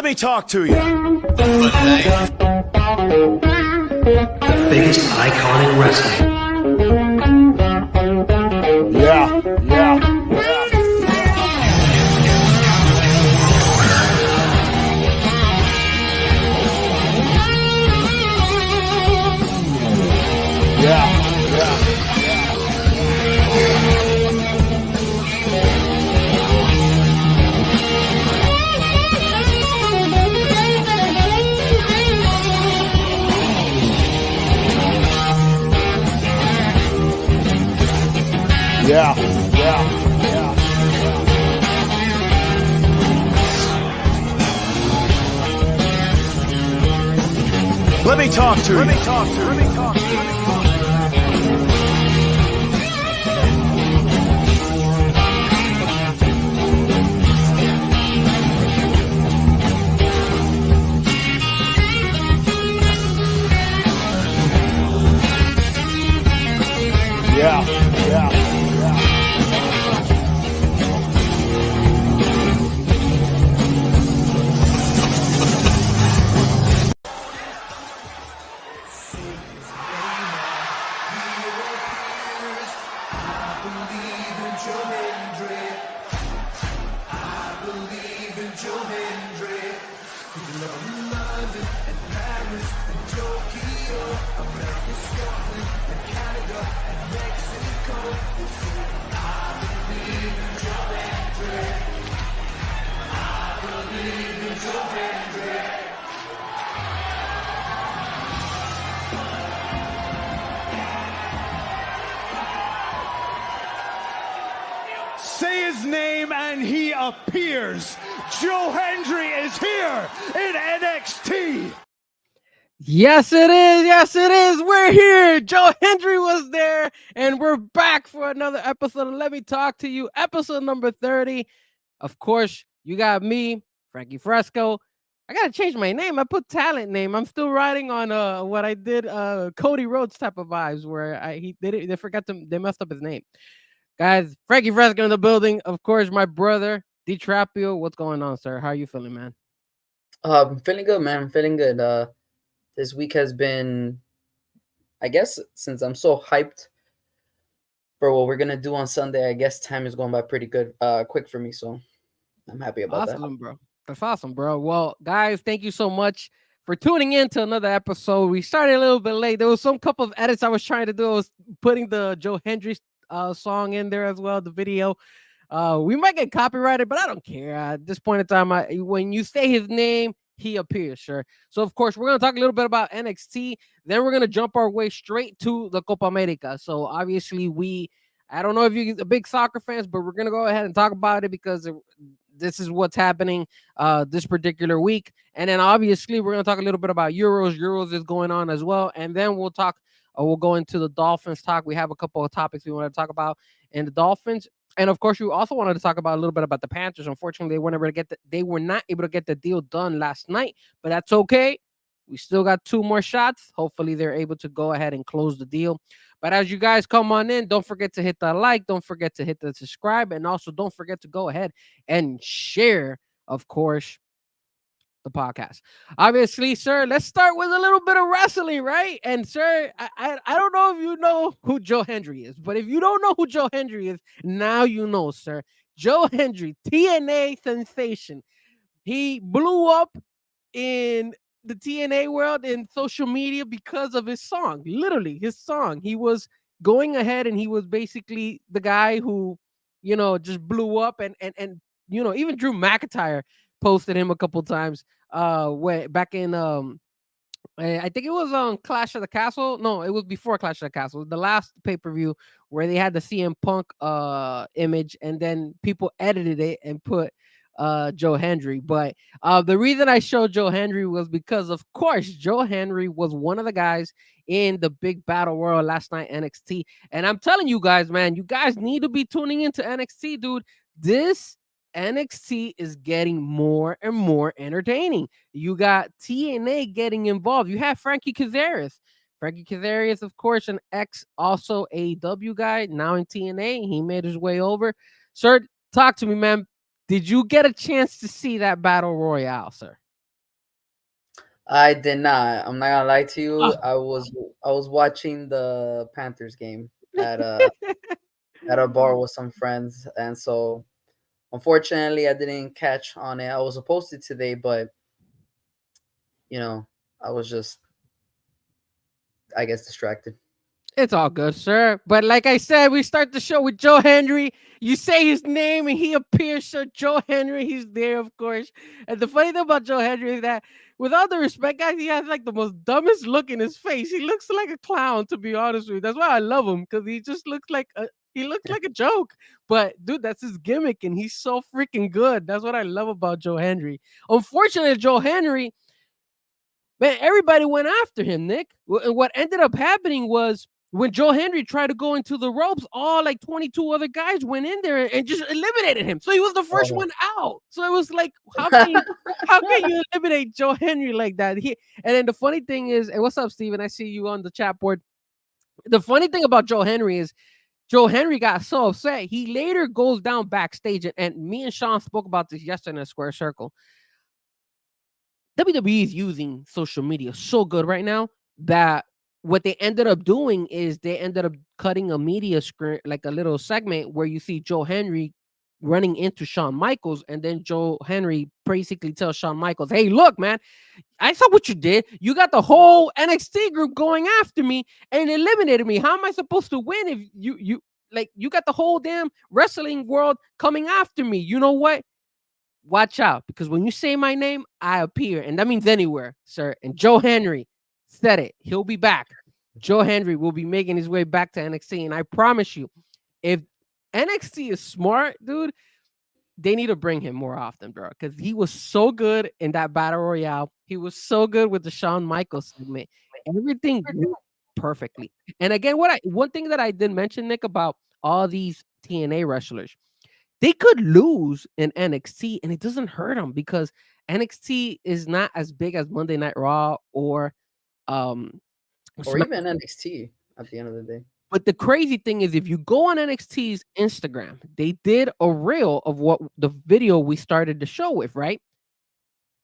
Let me talk to you. The biggest icon in wrestling. Yeah. Let me talk to you. Say his name and he appears. Joe Hendry is here in NXT. Yes, it is. Yes, it is. We're here. Joe Hendry was there, and we're back for another episode of Let Me Talk to You, episode number 30. Of course, you got me, Frankie Fresco. I got to change my name. I put talent name. I'm still riding on what I did, Cody Rhodes type of vibes, where they messed up his name. Guys, Frankie Fresco in the building. Of course, my brother, DiTrapio. What's going on, sir? How are you feeling, man? I'm feeling good, man. I'm feeling good. This week has been, I guess, since I'm so hyped for what we're gonna do on Sunday, I guess time is going by pretty quick for me. So I'm happy about that. Awesome, bro. That's awesome, bro. Well, guys, thank you so much for tuning in to another episode. We started a little bit late. There was some couple of edits I was trying to do. I was putting the Joe Hendry song in there as well, the video. We might get copyrighted, but I don't care. At this point in time, when you say his name, he appears, sure. So, of course, we're going to talk a little bit about NXT. Then we're going to jump our way straight to the Copa America. So, obviously, I don't know if you're a big soccer fans, but we're going to go ahead and talk about it because this is what's happening this particular week. And then, obviously, we're going to talk a little bit about Euros. Euros is going on as well. And then we'll go into the Dolphins talk. We have a couple of topics we want to talk about in the Dolphins. And of course, we also wanted to talk about a little bit about the Panthers. Unfortunately, they were not able to get the deal done last night, but that's okay. We still got 2 more shots. Hopefully, they're able to go ahead and close the deal. But as you guys come on in, don't forget to hit the like. Don't forget to hit the subscribe. And also, don't forget to go ahead and share, of course, the podcast. Obviously, sir, let's start with a little bit of wrestling, right? And sir, I don't know if you know who Joe Hendry is, but if you don't know who Joe Hendry is, now you know, sir. Joe Hendry, TNA sensation. He blew up in the TNA world in social media because of his song. Literally, his song. He was going ahead and he was basically the guy who, just blew up and even Drew McIntyre posted him a couple times back in I think it was on Clash of the Castle. No, it was before Clash of the Castle, the last pay-per-view where they had the CM Punk image, and then people edited it and put Joe Hendry. But the reason I showed Joe Hendry was because, of course, Joe Hendry was one of the guys in the big battle royal last night, NXT. And I'm telling you guys, man, you guys need to be tuning into NXT, dude. This NXT is getting more and more entertaining. You got TNA getting involved. You have Frankie Kazarian. Frankie Kazarian, of course, an also AEW guy, now in TNA. He made his way over. Sir, talk to me, man. Did you get a chance to see that battle royale, sir? I did not. I'm not gonna lie to Oh. you. I was watching the Panthers game at a bar with some friends, and so unfortunately I didn't catch on it. I was supposed to today, but you know, I was just, I guess, distracted. It's all good, sir. But like I said, we start the show with Joe Henry. You say his name and he appears, sir. Joe Henry, he's there, of course. And the funny thing about Joe Henry is that, with all the respect, guys, he has like the most dumbest look in his face. He looks like a clown, to be honest with you. That's why I love him, because he just looks like a joke. But dude, that's his gimmick, and he's so freaking good. That's what I love about Joe Henry. Unfortunately, Joe Henry, man, everybody went after him, Nick. And what ended up happening was, when Joe Henry tried to go into the ropes, all like 22 other guys went in there and just eliminated him. So he was the first Oh. one out. So it was like, how can you eliminate Joe Henry like that? And then the funny thing is, and what's up, Steven? I see you on the chat board. The funny thing about Joe Henry is, Joe Henry got so upset. He later goes down backstage, and me and Sean spoke about this yesterday in a Square Circle. WWE is using social media so good right now that what they ended up doing is they ended up cutting a media screen, like a little segment where you see Joe Henry running into Shawn Michaels, and then Joe Henry basically tells Shawn Michaels, "Hey, look, man, I saw what you did. You got the whole NXT group going after me and eliminated me. How am I supposed to win if you got the whole damn wrestling world coming after me? You know what? Watch out, because when you say my name, I appear, and that means anywhere, sir." And Joe Henry said it. He'll be back. Joe Henry will be making his way back to NXT, and I promise you, if NXT is smart, dude, they need to bring him more often, bro, because he was so good in that battle royale. He was so good with the Shawn Michaels segment. Everything worked perfectly. And again, one thing that I did mention, Nick, about all these TNA wrestlers, they could lose in NXT and it doesn't hurt them, because NXT is not as big as Monday Night Raw or um Or Smack. even NXT at the end of the day. But the crazy thing is, if you go on NXT's Instagram, they did a reel of what the video we started the show with, right?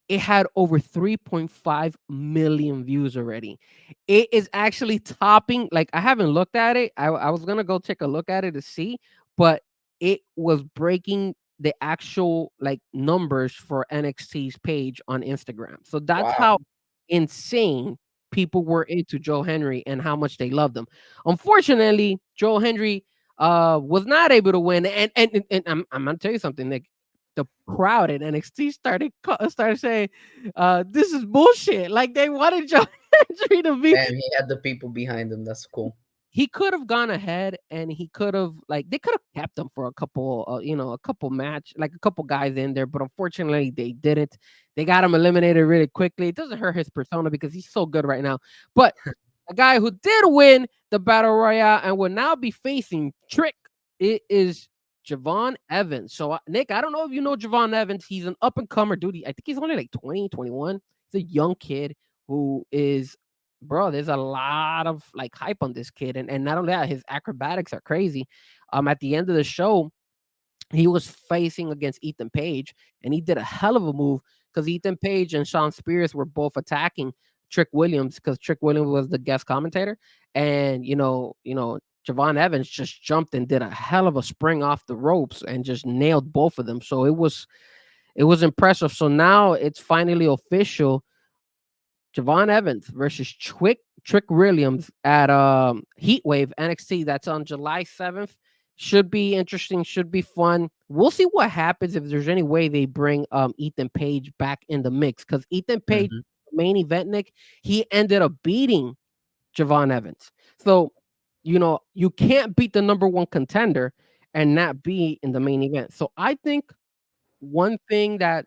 It had over 3.5 million views already. It is actually topping, like, I haven't looked at it. I was gonna go take a look at it to see, but it was breaking the actual like numbers for NXT's page on Instagram. So that's Wow. how insane people were into Joe Henry and how much they loved him. Unfortunately, Joe Henry was not able to win. And I'm gonna tell you something, Nick. The crowd at NXT started saying, "This is bullshit." Like, they wanted Joe Henry to be. And he had the people behind him. That's cool. He could have gone ahead and he could have, like, they could have kept him for a couple, a couple match, like a couple guys in there, but unfortunately they didn't. They got him eliminated really quickly. It doesn't hurt his persona because he's so good right now. But a guy who did win the battle royale and will now be facing Trick, it is Javon Evans. So, Nick, I don't know if you know Javon Evans. He's an up and comer dude. I think he's only like 20, 21. He's a young kid who is, bro, there's a lot of like hype on this kid. And not only that, his acrobatics are crazy. At the end of the show, he was facing against Ethan Page, and he did a hell of a move, because Ethan Page and Sean Spears were both attacking Trick Williams, because Trick Williams was the guest commentator. And Javon Evans just jumped and did a hell of a spring off the ropes and just nailed both of them. So it was impressive. So now it's finally official. Javon Evans versus Trick Williams at Heatwave NXT. That's on July 7th. Should be interesting, should be fun. We'll see what happens if there's any way they bring Ethan Page back in the mix, because Ethan Page, main event, Nick, he ended up beating Javon Evans. So, you can't beat the number one contender and not be in the main event. So I think one thing that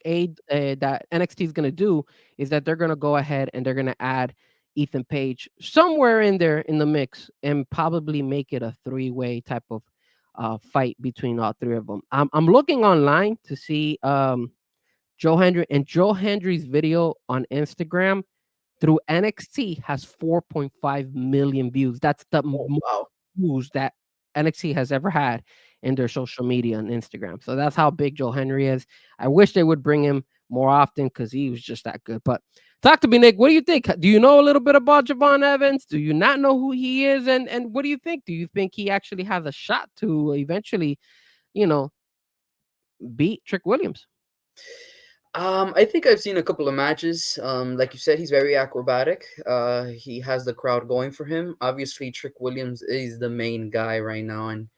that NXT is going to do is that they're going to go ahead and they're going to add Ethan Page somewhere in there in the mix and probably make it a three-way type of fight between all three of them. I'm looking online to see Joe Hendry, and Joe Hendry's video on Instagram through NXT has 4.5 million views. That's the most Wow. views that NXT has ever had in their social media and Instagram. So that's how big Joe Henry is. I wish they would bring him more often because he was just that good. But talk to me, Nick. What do you think? Do you know a little bit about Javon Evans? Do you not know who he is? And what do you think? Do you think he actually has a shot to eventually, you know, beat Trick Williams? I think I've seen a couple of matches. Like you said, he's very acrobatic. He has the crowd going for him. Obviously, Trick Williams is the main guy right now, and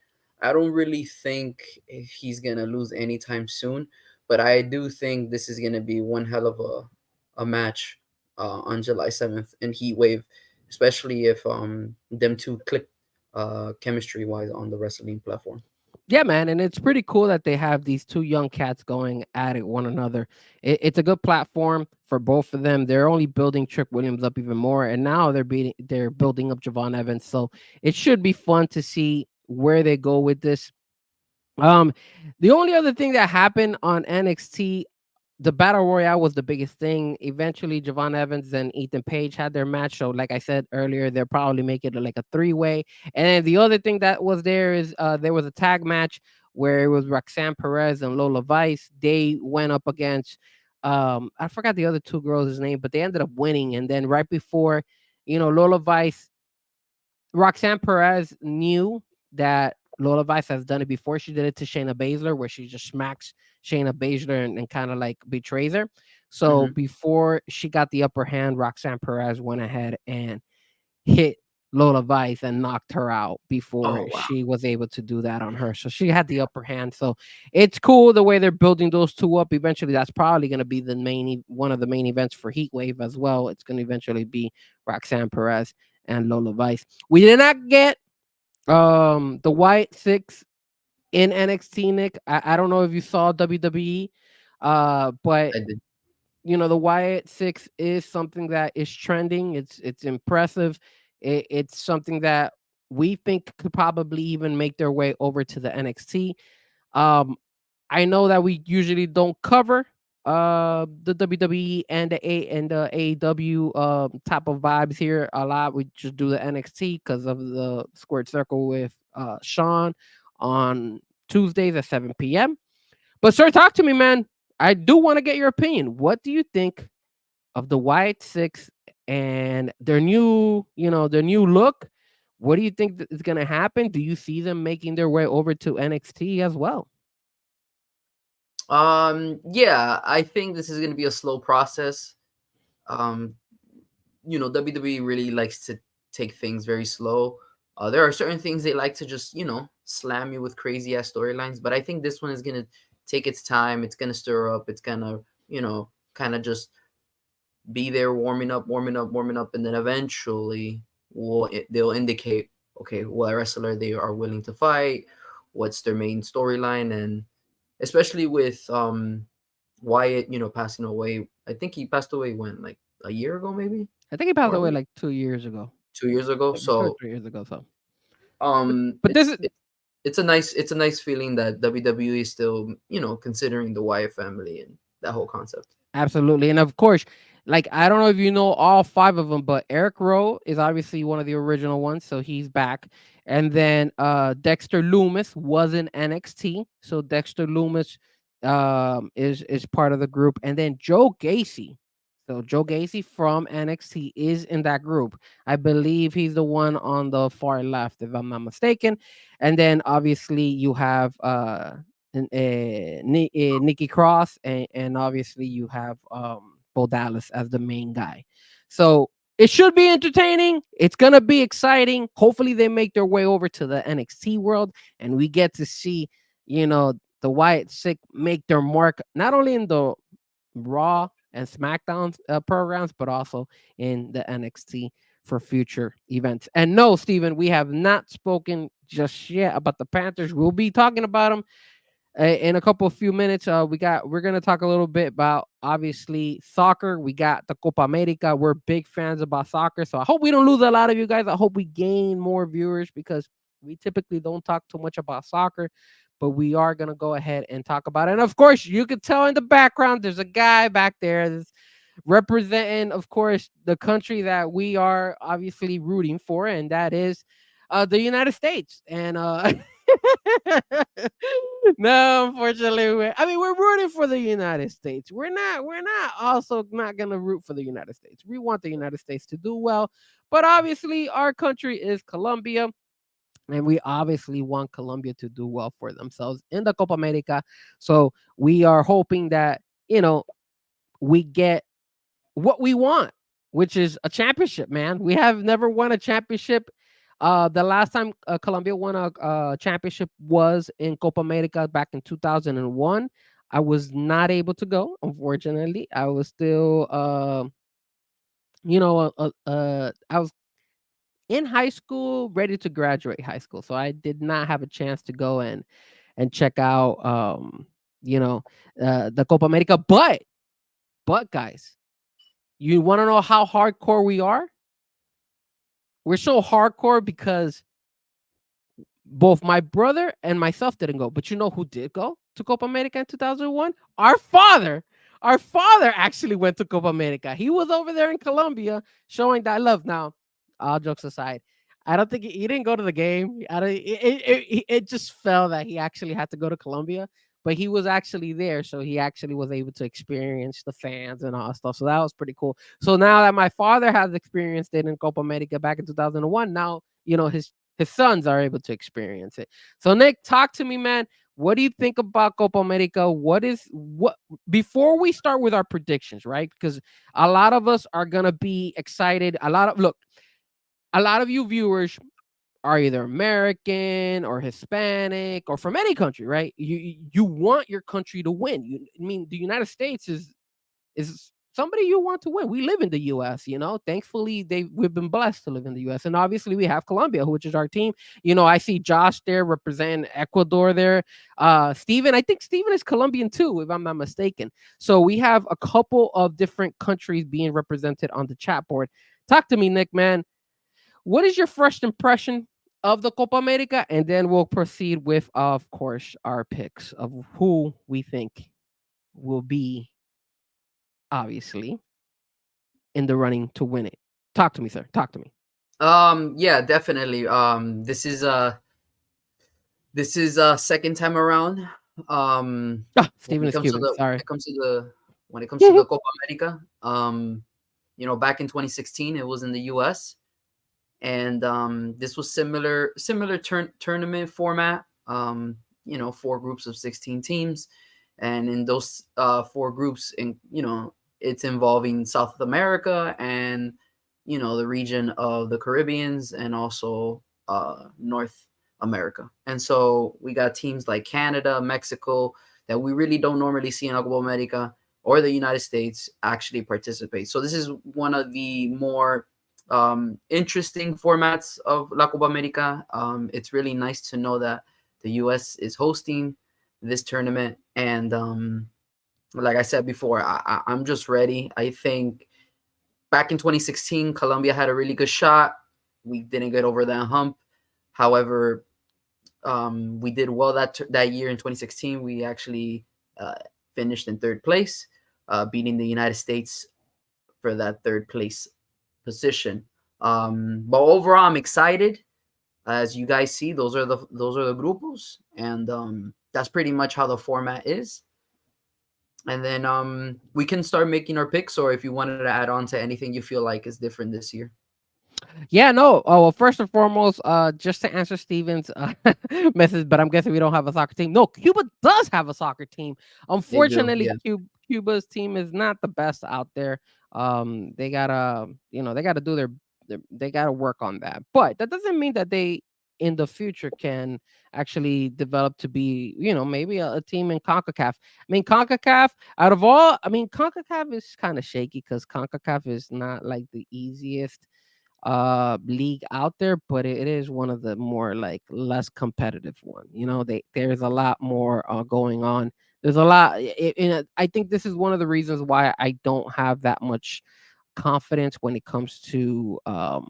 I don't really think he's gonna lose anytime soon. But I do think this is gonna be one hell of a match on July 7th in Heat Wave, especially if them two click chemistry wise on the wrestling platform. Yeah, man, and it's pretty cool that they have these two young cats going at it one another. It's a good platform for both of them. They're only building Trick Williams up even more, and now they're building up Javon Evans. So it should be fun to see where they go with this. Um, the only other thing that happened on NXT, the battle royale was the biggest thing. Eventually, Javon Evans and Ethan Page had their match. So, like I said earlier, they'll probably make it like a 3-way. And then the other thing that was there is there was a tag match where it was Roxanne Perez and Lola Vice. They went up against I forgot the other two girls' name, but they ended up winning. And then right before, Lola Vice, Roxanne Perez knew that Lola Vice has done it before. She did it to Shayna Baszler, where she just smacks Shayna Baszler and kind of like betrays her. So Hmm. before she got the upper hand, Roxanne Perez went ahead and hit Lola Vice and knocked her out before Oh wow. she was able to do that on her. So she had the upper hand. So it's cool the way they're building those two up. Eventually, that's probably going to be one of the main events for Heat Wave as well. It's going to eventually be Roxanne Perez and Lola Vice. We did not get the White Six in NXT, Nick. I don't know if you saw WWE, but I did. the Wyatt Six is something that is trending. It's impressive. It's something that we think could probably even make their way over to the NXT. Um, I know that we usually don't cover the WWE and the AEW type of vibes here a lot. We just do the NXT because of the Squared Circle with Sean on Tuesdays at 7 p.m. But sir, talk to me, man. I do want to get your opinion. What do you think of the White Six and their new look? What do you think is going to happen? Do you see them making their way over to NXT as well? Yeah, I think this is gonna be a slow process. Um, WWE really likes to take things very slow. There are certain things they like to just, slam you with crazy ass storylines, but I think this one is gonna take its time. It's gonna stir up. It's gonna, kind of just be there, warming up, warming up, warming up, and then eventually they'll indicate, okay, what wrestler they are willing to fight, what's their main storyline, and especially with Wyatt, passing away. I think he passed away when, like, a year ago, maybe, I think he passed or away like like 2 years ago, 2 years ago. like 2 or So 3 years ago. So, but this it's is it's a nice feeling that WWE is still, considering the Wyatt family and that whole concept. absolutely, and of course, like I don't know if you know all five of them, but Eric Rowe is obviously one of the original ones, so he's back. And then Dexter Loomis was in NXT, so Dexter Loomis is part of the group. And then Joe Gacy, so Joe Gacy from NXT is in that group. I believe he's the one on the far left, if I'm not mistaken. And then obviously you have Nikki Cross, and obviously you have Bo Dallas as the main guy. So it should be entertaining. It's gonna be exciting. Hopefully they make their way over to the NXT world and we get to see, the Wyatt Sick make their mark not only in the Raw and SmackDown programs, but also in the NXT for future events. And no, Steven, we have not spoken just yet about the Panthers. We'll be talking about them in a few minutes. We're gonna talk a little bit about obviously soccer. We got the Copa America. We're big fans about soccer, so I hope we don't lose a lot of you guys. I hope we gain more viewers because we typically don't talk too much about soccer, but we are gonna go ahead and talk about it. And of course, you can tell in the background there's a guy back there that's representing, of course, the country that we are obviously rooting for, and that is the United States. And No, unfortunately, we're rooting for the United States. We're not also not gonna root for the United States. We want the United States to do well, but obviously our country is Colombia, and we obviously want Colombia to do well for themselves in the Copa America. So we are hoping that we get what we want, which is a championship, man. We have never won a championship. The last time Colombia won a championship was in Copa America back in 2001. I was not able to go, unfortunately. I was still, I was in high school, ready to graduate high school, so I did not have a chance to go and check out, the Copa America. But guys, you want to know how hardcore we are? We're so hardcore because both my brother and myself didn't go. But you know who did go to Copa America in 2001? Our father. Our father actually went to Copa America. He was over there in Colombia showing that love. Now, all jokes aside, I don't think he didn't go to the game. I don't, it just fell that he actually had to go to Colombia, but he was actually there. So he actually was able to experience the fans and all that stuff. So that was pretty cool. So now that my father has experienced it in Copa America back in 2001, now, his sons are able to experience it. So Nick, talk to me, man. What do you think about Copa America? What before we start with our predictions, right? Because a lot of us are gonna be excited. A lot of you viewers are either American or Hispanic or from any country, right? You want your country to win. The United States is somebody you want to win. We live in the US, Thankfully, we've been blessed to live in the US. And obviously we have Colombia, which is our team. I see Josh there representing Ecuador there. Steven, I think Steven is Colombian too, if I'm not mistaken. So we have a couple of different countries being represented on the chat board. Talk to me, Nick, man. What is your first impression of the Copa America? And then we'll proceed with, of course, our picks of who we think will be obviously in the running to win it. Talk to me, sir. Talk to me. Yeah, definitely. This is second time around. When Steven it is comes to Cuban. the when Sorry. it comes to the when it comes to the Copa America, back in 2016, it was in the U.S. and this was similar tournament format. 4 groups of 16 teams, and in those 4 groups, it's involving South America and the region of the Caribbeans and also North America. And so we got teams like Canada, Mexico, that we really don't normally see in Copa America, or the United States actually participate. So this is one of the more interesting formats of La Copa America. It's really nice to know that the U.S. is hosting this tournament, and like I said before, I'm just ready. I think back in 2016, Colombia had a really good shot. We didn't get over that hump. However, we did well that year in 2016. We actually finished in third place, beating the United States for that third place position. But overall, I'm excited. As you guys see, those are the grupos, and that's pretty much how the format is. And then we can start making our picks, or if you wanted to add on to anything you feel like is different this year. Yeah, no. Oh, well, first and foremost, just to answer Steven's message, but I'm guessing we don't have a soccer team. No, Cuba does have a soccer team. They do, Unfortunately, yeah. Cuba's team is not the best out there. They gotta, they gotta do they gotta work on that. But that doesn't mean that they in the future can actually develop to be, maybe a team in CONCACAF. CONCACAF, out of all, CONCACAF is kind of shaky because CONCACAF is not like the easiest league out there, but it is one of the more like less competitive one. There's a lot more going on. There's a lot. I think this is one of the reasons why I don't have that much confidence when it comes to the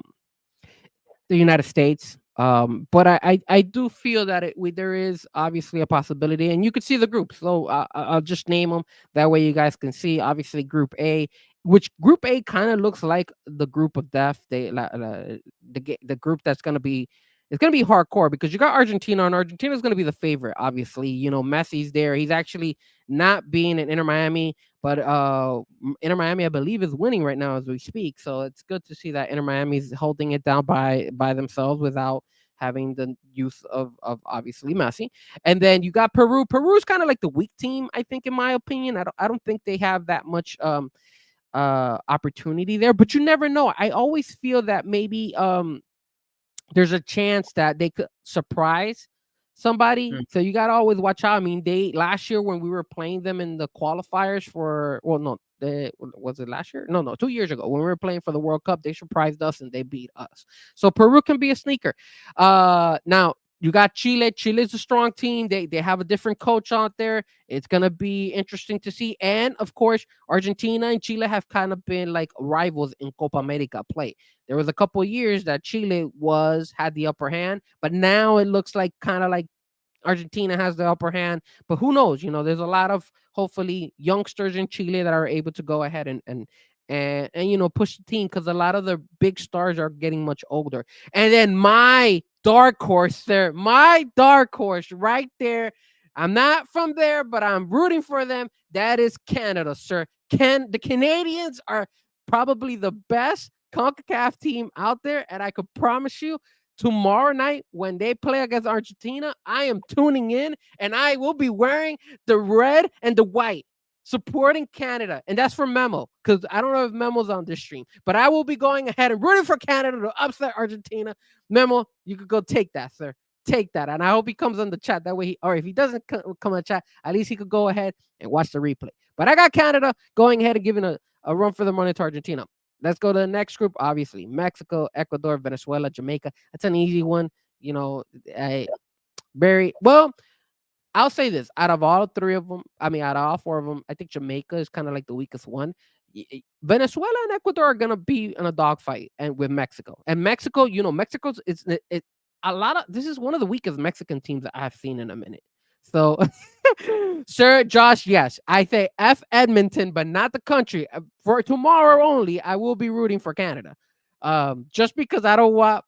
United States. But I do feel that there is obviously a possibility, and you could see the groups. So I'll just name them. That way you guys can see. Obviously, Group A, which Group A kind of looks like the group of death. The group that's going to be it's going to be hardcore because you got Argentina, and Argentina's going to be the favorite. Obviously, Messi's there. He's actually not being in Inter Miami, but Inter Miami, I believe, is winning right now as we speak. So it's good to see that Inter Miami's holding it down by themselves without having the use of obviously Messi. And then you got Peru. Peru's kind of like the weak team, I think, in my opinion. I don't think they have that much opportunity there, but you never know. I always feel that maybe there's a chance that they could surprise somebody. So you got to always watch out. I mean, they last year when we were playing them in the qualifiers for, well, no, was it last year? No, 2 years ago when we were playing for the World Cup, they surprised us and they beat us. So Peru can be a sneaker. Now you got Chile. Chile's a strong team. They have a different coach out there. It's gonna be interesting to see. And of course, Argentina and Chile have kind of been like rivals in Copa America play. There was a couple of years that Chile had the upper hand, but now it looks like kind of like Argentina has the upper hand. But who knows? There's a lot of hopefully youngsters in Chile that are able to go ahead and push the team, because a lot of the big stars are getting much older. And then my dark horse right there. I'm not from there, but I'm rooting for them. That is Canada, sir. The Canadians are probably the best CONCACAF team out there, and I could promise you, tomorrow night when they play against Argentina, I am tuning in, and I will be wearing the red and the white, supporting Canada. And that's for Memo, because I don't know if Memo's on this stream, but I will be going ahead and rooting for Canada to upset Argentina. Memo, you could go take that, sir. Take that. And I hope he comes on the chat. That way, or if he doesn't come on the chat, at least he could go ahead and watch the replay. But I got Canada going ahead and giving a run for the money to Argentina. Let's go to the next group. Obviously, Mexico, Ecuador, Venezuela, Jamaica. That's an easy one. Very well. I'll say this: out of all four of them, I think Jamaica is kind of like the weakest one. Venezuela and Ecuador are gonna be in a dogfight, and with Mexico. And Mexico, Mexico's a lot of. This is one of the weakest Mexican teams that I've seen in a minute. So, Sir Josh, yes, I say F Edmonton, but not the country. For tomorrow only, I will be rooting for Canada. Just because I don't want.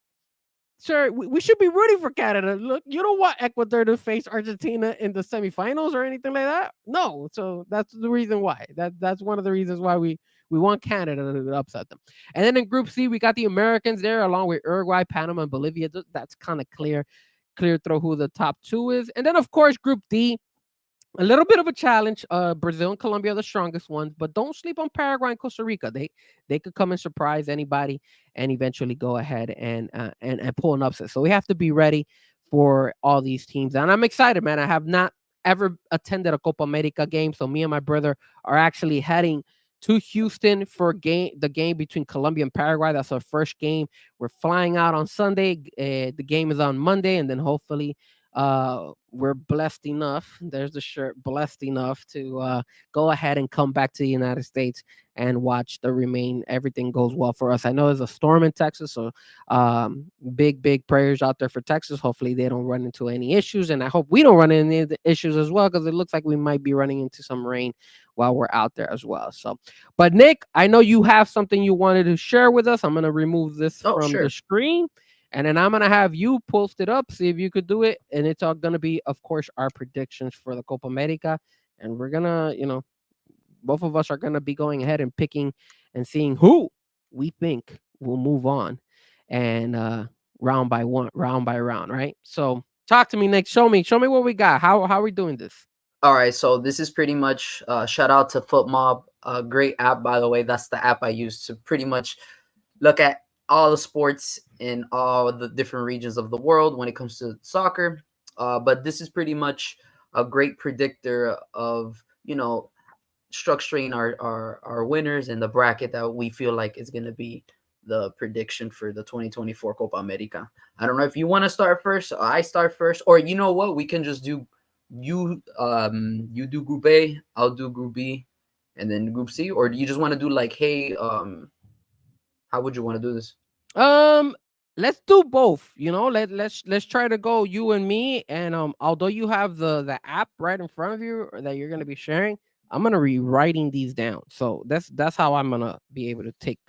Sir, we should be rooting for Canada. Look, you don't want Ecuador to face Argentina in the semifinals or anything like that. No, so that's the reason why. That's one of the reasons why we want Canada to upset them. And then in Group C, we got the Americans there, along with Uruguay, Panama, and Bolivia. That's kind of clear through who the top two is. And then of course Group D, a little bit of a challenge. Brazil and Colombia are the strongest ones, but don't sleep on Paraguay and Costa Rica. They could come and surprise anybody and eventually go ahead and pull an upset. So we have to be ready for all these teams. And I'm excited, man. I have not ever attended a Copa America game, so me and my brother are actually heading to Houston for the game between Colombia and Paraguay. That's our first game. We're flying out on Sunday. The game is on Monday, and then hopefully we're blessed enough, there's the shirt, blessed enough to go ahead and come back to the United States and watch everything goes well for us. I know there's a storm in Texas, so big prayers out there for Texas. Hopefully they don't run into any issues, and I hope we don't run into any issues as well, because it looks like we might be running into some rain while we're out there as well. So, but Nick, I know you have something you wanted to share with us. I'm going to remove this from the screen. And then I'm going to have you post it up, see if you could do it. And it's all going to be, of course, our predictions for the Copa America. And we're going to, both of us are going to be going ahead and picking and seeing who we think will move on. And round by round, right? So talk to me, Nick. Show me what we got. How are we doing this? All right. So this is pretty much shout out to FootMob. Great app, by the way. That's the app I use to pretty much look at all the sports in all the different regions of the world when it comes to soccer. But this is pretty much a great predictor of, structuring our winners and the bracket that we feel like is going to be the prediction for the 2024 Copa America. I don't know if you want to start first, or I start first, or you know what, we can just do you do Group A, I'll do Group B, and then Group C, or do you just want to do like, hey, how would you want to do this? Let's do both. Let's try to go you and me. And although you have the app right in front of you that you're gonna be sharing, I'm gonna be writing these down. So that's how I'm gonna be able to take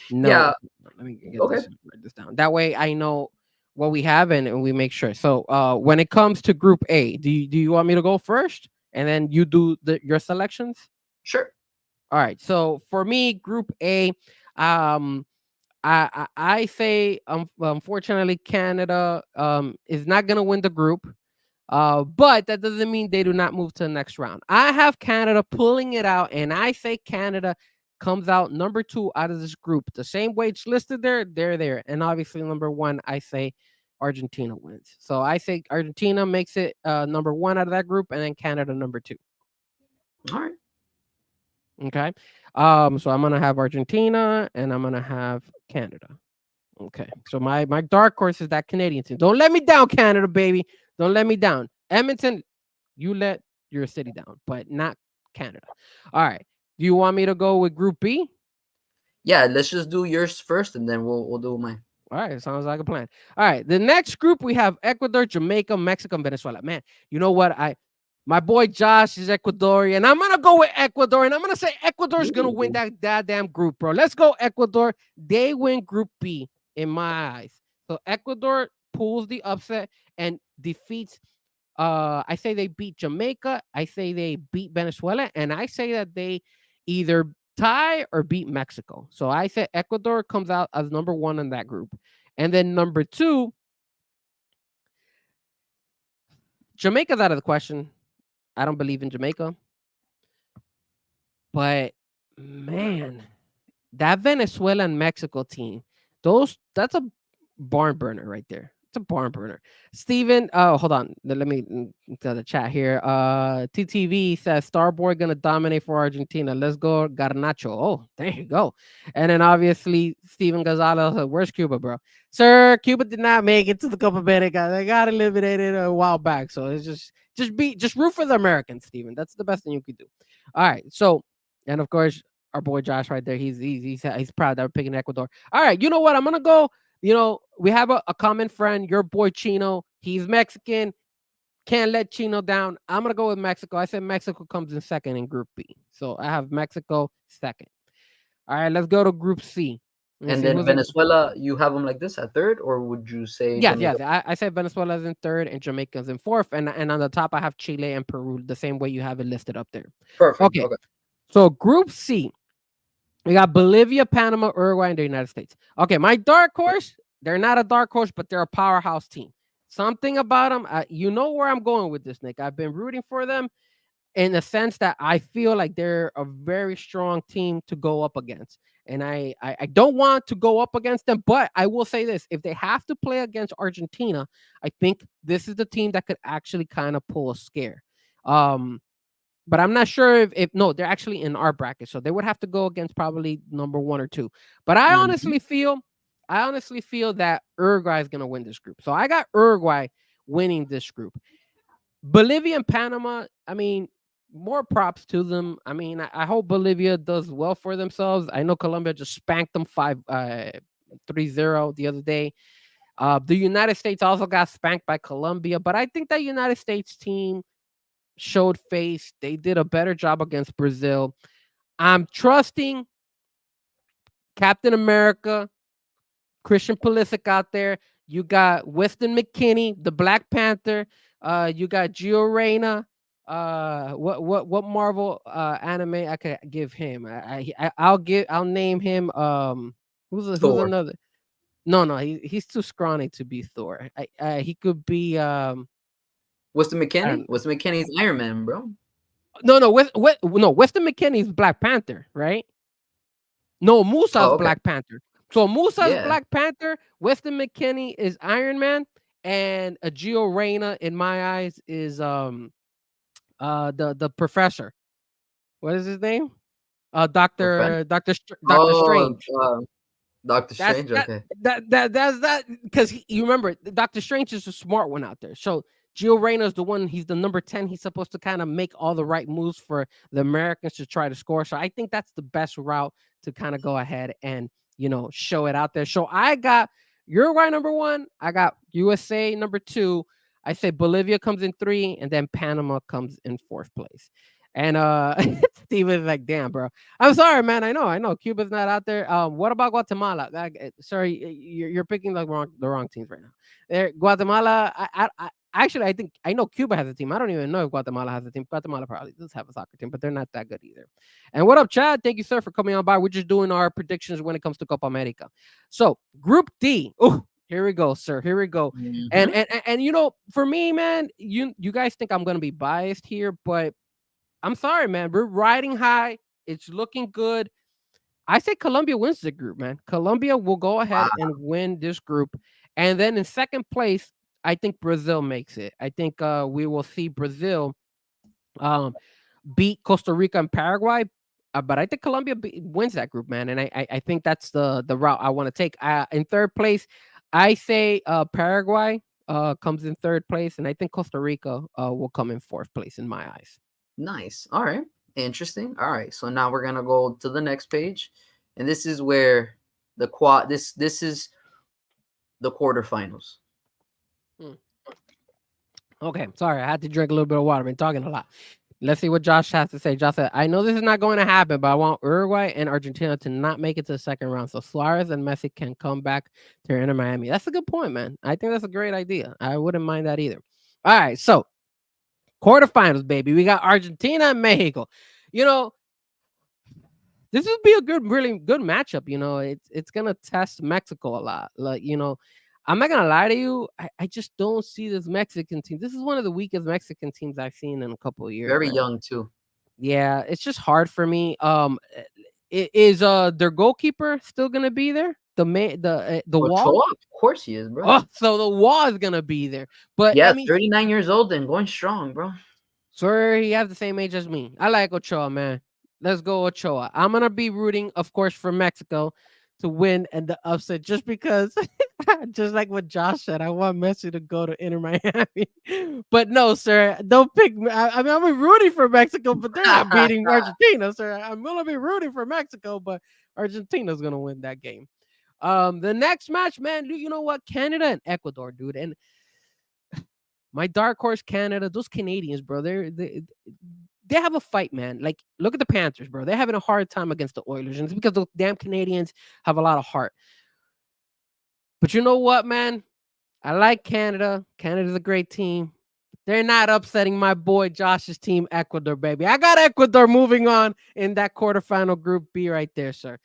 note. Yeah. Let me get write this down. That way I know what we have and we make sure. So when it comes to Group A, do you want me to go first and then you do your selections? Sure. All right. So for me, Group A, um, I say unfortunately Canada is not gonna win the group. But that doesn't mean they do not move to the next round. I have Canada pulling it out, and I say Canada comes out number 2 out of this group. The same way it's listed there, they're there. And obviously, number 1, I say Argentina wins. So I say Argentina makes it number 1 out of that group, and then Canada number 2. All right. Okay. So I'm gonna have Argentina and I'm gonna have Canada. Okay. So my dark horse is that Canadian team. Don't let me down, Canada, baby. Don't let me down. Edmonton, you let your city down, but not Canada. All right. Do you want me to go with Group B? Yeah, let's just do yours first, and then we'll do mine. All right, sounds like a plan. All right, the next group we have Ecuador, Jamaica, Mexico, and Venezuela. Man, you know what? My boy Josh is Ecuadorian. I'm gonna go with Ecuador, and I'm gonna say Ecuador's gonna win that damn group, bro. Let's go, Ecuador. They win Group B in my eyes. So Ecuador pulls the upset and defeats. I say they beat Jamaica. I say they beat Venezuela, and I say that they either tie or beat Mexico. So I said Ecuador comes out as number 1 in that group. And then number 2, Jamaica's out of the question. I don't believe in Jamaica. But man, that Venezuela and Mexico team, that's a barn burner right there. It's a barn burner. Steven, hold on. Let me to the chat here. TTV says Starboy gonna dominate for Argentina. Let's go, Garnacho. Oh, there you go. And then obviously Steven Gonzalez said, where's Cuba, bro? Sir, Cuba did not make it to the Copa America. They got eliminated a while back. So it's just root for the Americans, Steven. That's the best thing you could do. All right. So, and of course, our boy Josh right there. He's proud that we're picking Ecuador. All right, you know what? I'm gonna go. We have a common friend, your boy Chino. He's Mexican. Can't let Chino down. I'm gonna go with Mexico. I said Mexico comes in second in Group B. So I have Mexico second. All right, let's go to Group C. And then Venezuela, you have them like this at third, or would you say? Yes. I said Venezuela's in third and Jamaica's in fourth, and on the top I have Chile and Peru, the same way you have it listed up there. Perfect. Okay. So Group C, we got Bolivia, Panama, Uruguay, and the United States. Okay, my dark horse, they're not a dark horse, but they're a powerhouse team. Something about them, you know where I'm going with this, Nick. I've been rooting for them in the sense that I feel like they're a very strong team to go up against. And I don't want to go up against them, but I will say this. If they have to play against Argentina, I think this is the team that could actually kind of pull a scare. But I'm not sure if no, they're actually in our bracket, so they would have to go against probably number 1 or 2. But I honestly feel that Uruguay is gonna win this group. So I got Uruguay winning this group. Bolivia and Panama, I mean, more props to them. I mean, I hope Bolivia does well for themselves. I know Colombia just spanked them 3-0 the other day. The United States also got spanked by Colombia, but I think that United States team showed face. They did a better job against Brazil. I'm trusting Captain America, Christian Pulisic out there. You got Weston McKennie, the Black Panther. You got Gio Reyna. What Marvel anime I could give him? I'll name him. Who's another? No, he's too scrawny to be Thor. He could be Weston McKennie? Weston McKennie's Iron Man, bro. No, Weston McKennie's Black Panther, right? No, Musa's Black Panther. So Musa's Black Panther, Weston McKennie is Iron Man, and Gio Reyna, in my eyes, is the professor. What is his name? Doctor Strange. Doctor Strange. Okay. That's that because you remember Doctor Strange is a smart one out there. So Gio Reyna is the one. He's the number 10. He's supposed to kind of make all the right moves for the Americans to try to score. So I think that's the best route to kind of go ahead and show it out there. So I got Uruguay number 1. I got USA number 2. I say Bolivia comes in 3, and then Panama comes in 4th place. And Steven's like, damn, bro. I'm sorry, man. I know. Cuba's not out there. What about Guatemala? Sorry, you're picking the wrong teams right now. Guatemala. Actually, I think I know Cuba has a team. I don't even know if Guatemala has a team. Guatemala probably does have a soccer team, but they're not that good either. And what up, Chad? Thank you, sir, for coming on by. We're just doing our predictions when it comes to Copa America. So, Group D. Oh, here we go, sir. Here we go. And Mhm. and for me, man, you guys think I'm gonna be biased here, but I'm sorry, man. We're riding high. It's looking good. I say Colombia wins the group, man. Colombia will go ahead Wow. and win this group. And then in second place, I think Brazil makes it. I think we will see Brazil um, beat Costa Rica and Paraguay. But I think Colombia wins that group, man. And I think that's the route I want to take. In third place, I say Paraguay comes in third place. And I think Costa Rica will come in fourth place in my eyes. Nice. All right. Interesting. All right. So now we're gonna go to the next page, and this is where the quad. This is the quarterfinals. Okay, sorry, I had to drink a little bit of water. I've been talking a lot. Let's see what Josh has to say. Josh said, I know this is not going to happen, but I want Uruguay and Argentina to not make it to the second round so Suarez and Messi can come back to Inter Miami. That's a good point, man. I think that's a great idea. I wouldn't mind that either. All right, so quarterfinals, baby. We got Argentina and Mexico. You know, this would be a really good matchup. You know, it's gonna test Mexico a lot. Like, I'm not gonna lie to you. I just don't see this Mexican team. This is one of the weakest Mexican teams I've seen in a couple of years, Very man. young too. Yeah, it's just hard for me. Is their goalkeeper still gonna be there? The wall. Ochoa, of course he is, bro. Oh, so the wall is gonna be there. But Yeah, I mean, 39 years old and going strong, bro. sir, he has the same age as me. I like Ochoa, man. Let's go, Ochoa. I'm gonna be rooting, of course, for Mexico to win and the upset, just because, just like what Josh said, I want Messi to go to Inter Miami. But no, sir, don't pick me. I mean, I'm rooting for Mexico, but they're not beating Argentina, sir. I'm gonna be rooting for Mexico, but Argentina's gonna win that game. The next match, man, you know what? Canada and Ecuador, dude, and my dark horse Canada, those Canadians, bro, they have a fight, man. Like, look at the Panthers, bro. They're having a hard time against the Oilers, and it's because the damn Canadians have a lot of heart. But you know what, man? I like Canada. Canada's a great team. They're not upsetting my boy Josh's team, Ecuador, baby. I got Ecuador moving on in that quarterfinal group B right there, sir.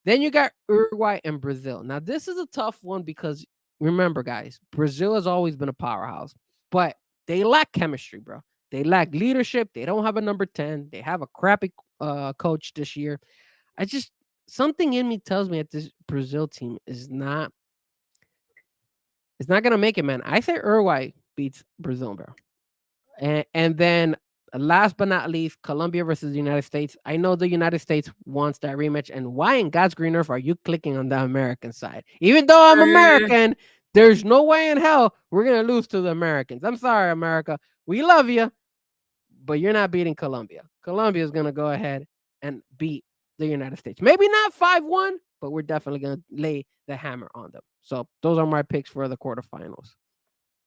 Then you got Uruguay and Brazil. Now, this is a tough one because remember, guys, Brazil has always been a powerhouse, but they lack chemistry, bro. They lack leadership. They don't have a number 10. They have a crappy coach this year. Something in me tells me that this Brazil team is not gonna make it, man. I say Uruguay beats Brazil, bro. And then last but not least, Colombia versus the United States. I know the United States wants that rematch. And why in God's green earth are you clicking on the American side? Even though I'm American, there's no way in hell we're going to lose to the Americans. I'm sorry, America. We love you, but you're not beating Colombia. Colombia is going to go ahead and beat the United States. Maybe not 5-1, but we're definitely going to lay the hammer on them. So those are my picks for the quarterfinals.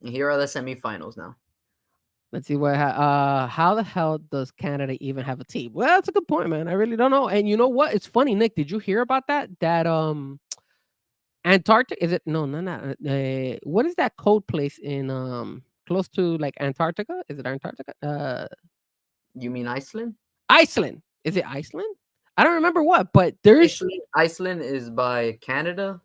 And here are the semifinals now. Let's see how the hell does Canada even have a team? Well, that's a good point, man. I really don't know. And you know what? It's funny, Nick. Did you hear about that? That Antarctica, is it? No, not. What is that cold place in close to like Antarctica? Is it Antarctica? You mean Iceland? Iceland. Is it Iceland? I don't remember what, but there's Iceland is by Canada,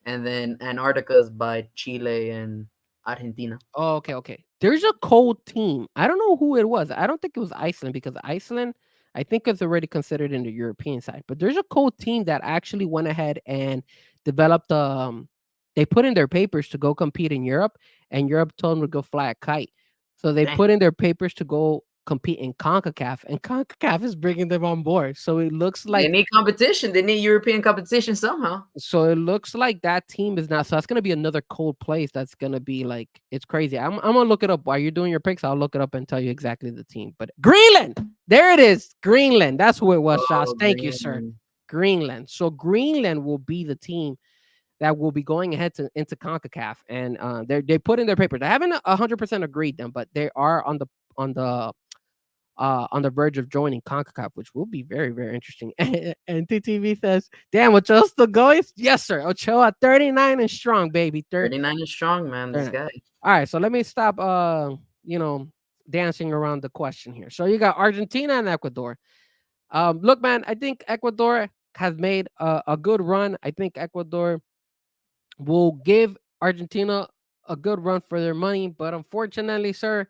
and then Antarctica is by Chile and Argentina. Oh, okay. There's a cold team. I don't know who it was. I don't think it was Iceland because Iceland, I think, is already considered in the European side. But there's a cold team that actually went ahead and developed. They put in their papers to go compete in Europe, and Europe told them to go fly a kite. So they put in their papers to go compete in CONCACAF, and CONCACAF is bringing them on board. So it looks like they need competition. They need European competition somehow. So it looks like that team is not. So that's gonna be another cold place. That's gonna be like it's crazy. I'm gonna look it up while you're doing your picks. I'll look it up and tell you exactly the team. But Greenland, there it is. Greenland. That's who it was. Josh. Thank you, sir. Greenland. So Greenland will be the team that will be going ahead into CONCACAF, and they put in their paper. They haven't 100% agreed them, but they are on the on the verge of joining CONCACAF, which will be very, very interesting. And TTV says, damn, Ochoa's still going? Yes, sir. Ochoa, 39 and strong, baby. 39 is strong, man. This 39. guy. All right, so let me stop, dancing around the question here. So you got Argentina and Ecuador. Look, man, I think Ecuador has made a good run. I think Ecuador will give Argentina a good run for their money. But unfortunately, sir,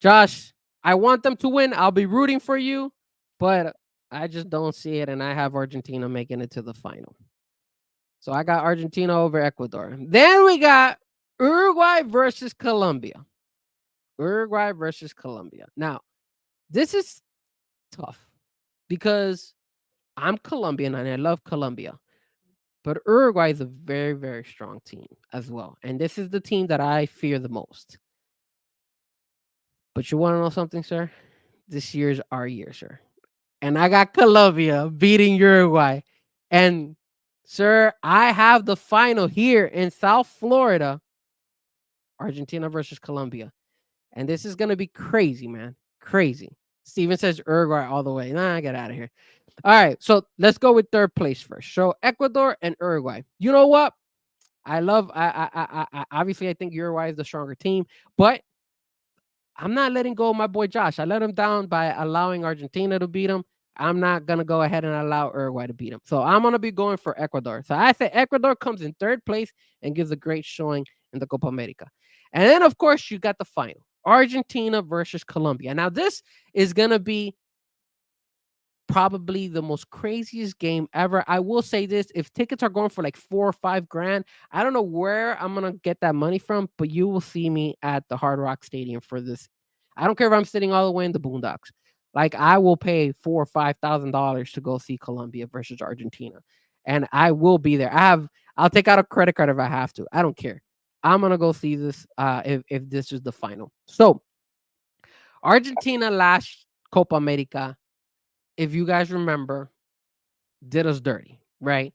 Josh, I want them to win. I'll be rooting for you, but I just don't see it. And I have Argentina making it to the final. So I got Argentina over Ecuador. Then we got Uruguay versus Colombia. Uruguay versus Colombia. Now, this is tough because I'm Colombian and I love Colombia. But Uruguay is a very, very strong team as well. And this is the team that I fear the most. But you want to know something, sir? This year's our year, sir. And I got Colombia beating Uruguay. And, sir, I have the final here in South Florida. Argentina versus Colombia. And this is going to be crazy, man. Crazy. Steven says Uruguay all the way. Nah, get out of here. All right, so let's go with third place first. So Ecuador and Uruguay. You know what? I obviously I think Uruguay is the stronger team, but I'm not letting go of my boy Josh. I let him down by allowing Argentina to beat him. I'm not gonna go ahead and allow Uruguay to beat him. So I'm gonna be going for Ecuador. So I say Ecuador comes in third place and gives a great showing in the Copa America. And then of course you got the final. Argentina versus Colombia. Now this is gonna be probably the most craziest game ever. I will say this, if tickets are going for like $4 or $5 grand, I don't know where I'm gonna get that money from, but you will see me at the Hard Rock Stadium for this. I don't care if I'm sitting all the way in the boondocks. Like I will pay $4,000 or $5,000 to go see Colombia versus Argentina. And I will be there. I'll take out a credit card if I have to. I don't care. I'm gonna go see this if this is the final. So Argentina last Copa America, if you guys remember, did us dirty, right?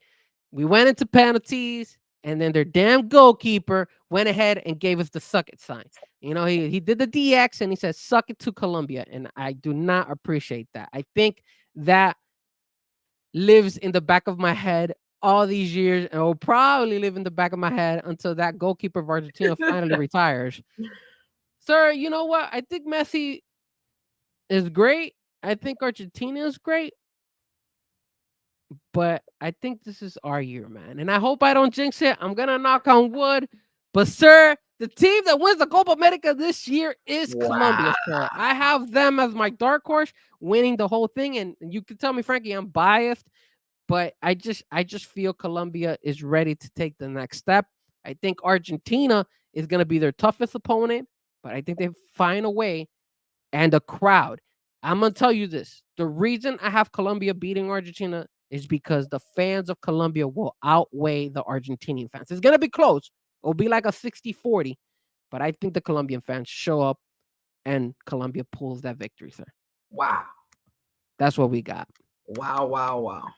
We went into penalties, and then their damn goalkeeper went ahead and gave us the suck it sign. You know, he did the DX and he said, suck it to Colombia. And I do not appreciate that. I think that lives in the back of my head all these years and will probably live in the back of my head until that goalkeeper of Argentina finally retires. Sir, you know what? I think Messi is great. I think Argentina is great. But I think this is our year, man. And I hope I don't jinx it. I'm going to knock on wood. But, sir, the team that wins the Copa America this year is Colombia, sir. I have them as my dark horse winning the whole thing. And you can tell me, Frankie, I'm biased. But I just feel Colombia is ready to take the next step. I think Argentina is going to be their toughest opponent. But I think they find a way. And the crowd. I'm going to tell you this. The reason I have Colombia beating Argentina is because the fans of Colombia will outweigh the Argentinian fans. It's going to be close. It'll be like a 60-40. But I think the Colombian fans show up and Colombia pulls that victory, sir. Wow. That's what we got. Wow.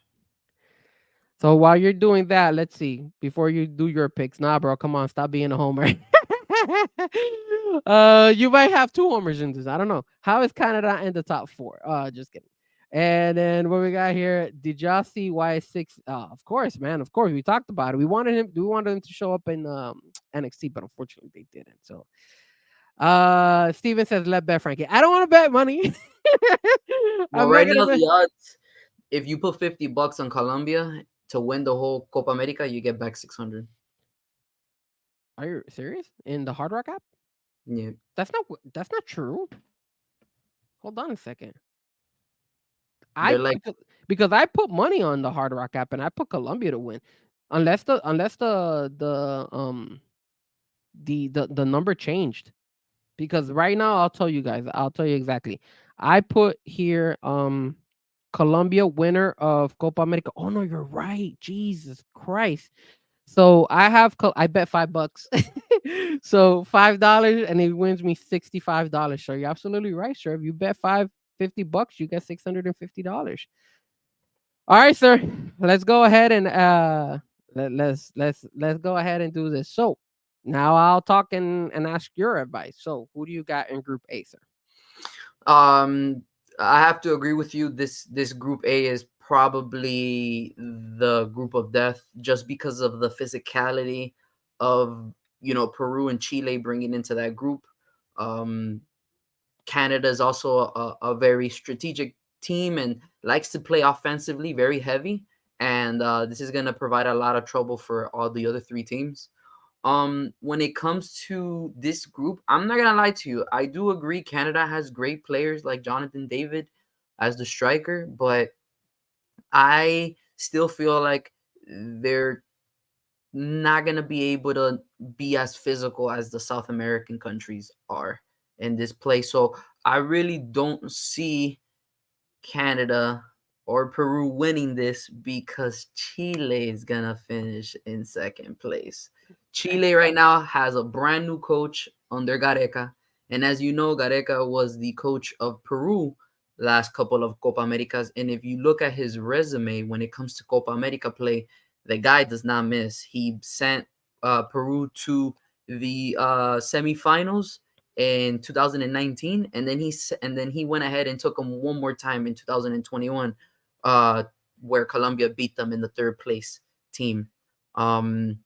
So while you're doing that, let's see. Before you do your picks. Nah, bro, come on. Stop being a homer. You might have 2 homers in this. I don't know. How is Canada in the top 4? Just kidding. And then what we got here, did y'all see Y6? Of course, man. Of course, we talked about it. We wanted him to show up in NXT, but unfortunately they didn't. So Steven says, let bet Frankie. I don't want to bet money. Well, right now the odds, if you put $50 on Colombia to win the whole Copa America, you get back 600. Are you serious? In the Hard Rock app? Yeah. That's not true. Hold on a second. Because I put money on the Hard Rock app and I put Colombia to win, unless the number changed. Because right now I'll tell you guys. I'll tell you exactly. I put here Colombia winner of Copa America. Oh no, you're right. Jesus Christ. So I bet $5. So $5 and it wins me $65. So you're absolutely right, sir. If you bet $50, you get $650. All right, sir. Let's go ahead and let's go ahead and do this. So now I'll talk and ask your advice. So who do you got in Group A, sir? I have to agree with you. This Group A is probably the group of death, just because of the physicality of Peru and Chile bringing into that group. Um, Canada is also a very strategic team and likes to play offensively, very heavy. And this is going to provide a lot of trouble for all the other three teams. When it comes to this group, I'm not gonna lie to you. I do agree Canada has great players like Jonathan David as the striker, but I still feel like they're not gonna be able to be as physical as the South American countries are in this play. So I really don't see Canada or Peru winning this because Chile is gonna finish in second place. Chile right now has a brand new coach under Gareca, and as you know, Gareca was the coach of Peru last couple of Copa Americas. And if you look at his resume when it comes to Copa America play, the guy does not miss. He sent Peru to the semifinals in 2019, and then he went ahead and took them one more time in 2021, uh, where Colombia beat them in the third place team. Um,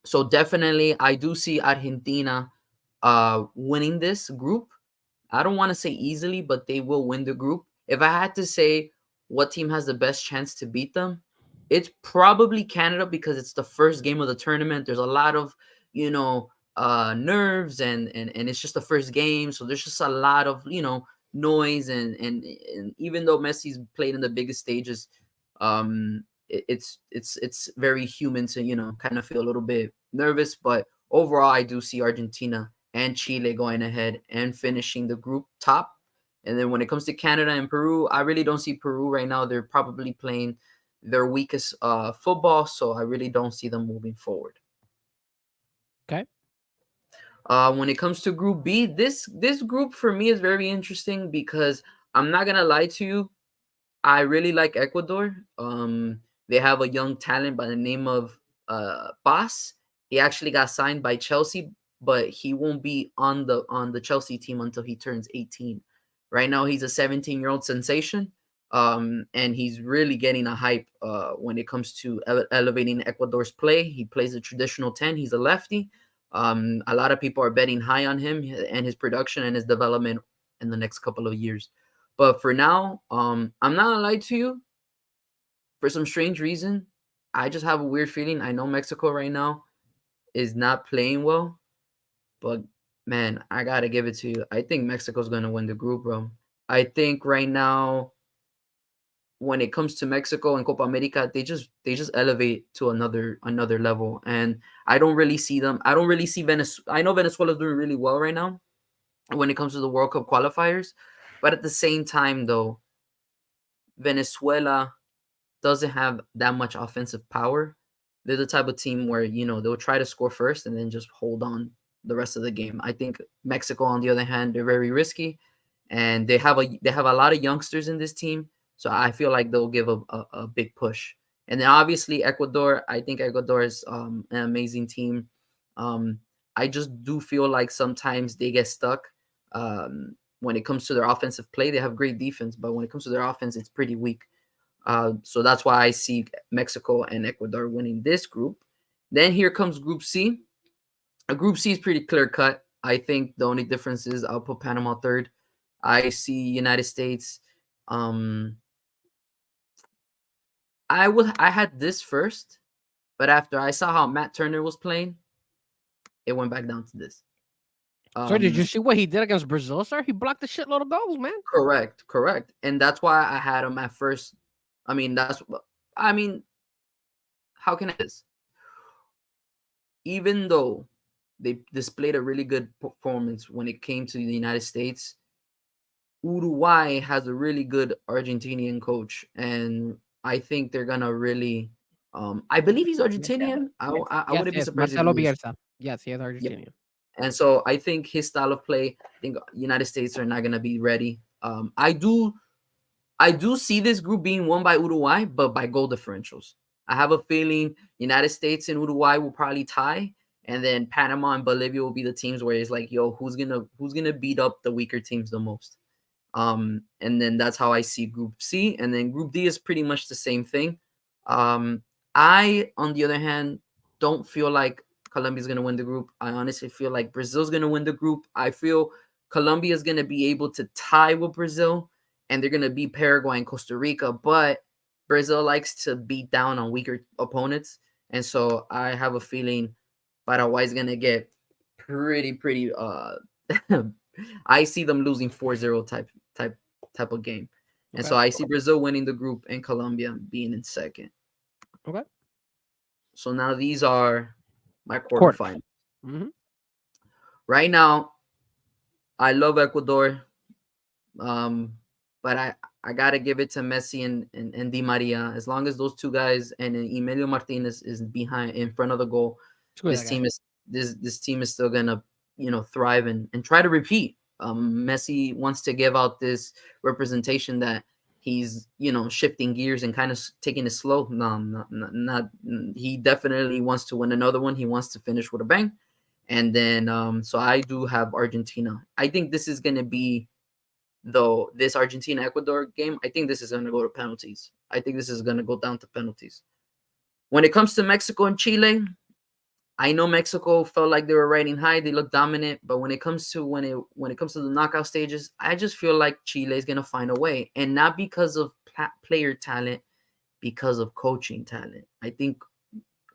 so definitely, I do see Argentina winning this group. I don't want to say easily, but they will win the group. If I had to say what team has the best chance to beat them, it's probably Canada because it's the first game of the tournament. There's a lot of, you know, nerves and it's just the first game. So there's just a lot of, noise and even though Messi's played in the biggest stages, it's very human to, kind of feel a little bit nervous, but overall I do see Argentina and Chile going ahead and finishing the group top. And then when it comes to Canada and Peru, I really don't see Peru right now. They're probably playing their weakest football, so I really don't see them moving forward. Okay. When it comes to Group B, this group for me is very interesting because I'm not gonna lie to you, I really like Ecuador. They have a young talent by the name of Bas. He actually got signed by Chelsea, but he won't be on the Chelsea team until he turns 18. Right now, he's a 17-year-old sensation, and he's really getting a hype when it comes to elevating Ecuador's play. He plays a traditional 10. He's a lefty. A lot of people are betting high on him and his production and his development in the next couple of years. But for now, I'm not gonna lie to you. For some strange reason, I just have a weird feeling. I know Mexico right now is not playing well, but man, I gotta give it to you. I think Mexico's gonna win the group, bro. I think right now, when it comes to Mexico and Copa America, they just elevate to another level. And I don't really see them. I don't really see Venezuela. I know Venezuela's doing really well right now when it comes to the World Cup qualifiers, but at the same time, though, Venezuela doesn't have that much offensive power. They're the type of team where, they'll try to score first and then just hold on the rest of the game. I think Mexico, on the other hand, they're very risky, and they have a lot of youngsters in this team. So I feel like they'll give a big push. And then obviously Ecuador, I think Ecuador is an amazing team. Um, I just do feel like sometimes they get stuck. When it comes to their offensive play, they have great defense, but when it comes to their offense, it's pretty weak. So that's why I see Mexico and Ecuador winning this group. Then here comes Group C. Group C is pretty clear cut. I think the only difference is I'll put Panama third. I see United States. I had this first, but after I saw how Matt Turner was playing, it went back down to this. So did you see what he did against Brazil, sir? He blocked a shitload of goals, man. Correct. And that's why I had him at first. I mean, how can I say this? Even though they displayed a really good performance when it came to the United States, Uruguay has a really good Argentinian coach, and I think they're gonna really. I believe he's Argentinian. I Yes, wouldn't be yes, surprised if Marcelo he was. Bielsa. Yes, he is Argentinian. And so I think his style of play, I think United States are not gonna be ready. I do see this group being won by Uruguay, but by goal differentials. I have a feeling United States and Uruguay will probably tie, and then Panama and Bolivia will be the teams where it's like, yo, who's gonna beat up the weaker teams the most? And then that's how I see Group C. And then Group D is pretty much the same thing. I, on the other hand, don't feel like Colombia's going to win the group. I honestly feel like Brazil's going to win the group. I feel Colombia is going to be able to tie with Brazil, and they're going to beat Paraguay and Costa Rica. But Brazil likes to beat down on weaker opponents. And so I have a feeling Paraguay's going to get pretty I see them losing 4-0 type of game. And Okay. so I see Brazil winning the group and Colombia being in second. Okay. So now these are my Quarters. quarterfinals. Mm-hmm. Right now, I love Ecuador. But I gotta give it to Messi and Di Maria. As long as those two guys and Emilio Martinez is behind in front of the goal, this team is still gonna thrive and try to repeat. Messi wants to give out this representation that he's shifting gears and kind of taking it slow. No, not. He definitely wants to win another one. He wants to finish with a bang. And then so I do have Argentina. I think this is gonna be, though, this Argentina-Ecuador game, I think this is going to go to penalties. I think this is going to go down to penalties. When it comes to Mexico and Chile, I know Mexico felt like they were riding high. They look dominant. But when it comes to the knockout stages, I just feel like Chile is going to find a way. And not because of player talent, because of coaching talent. I think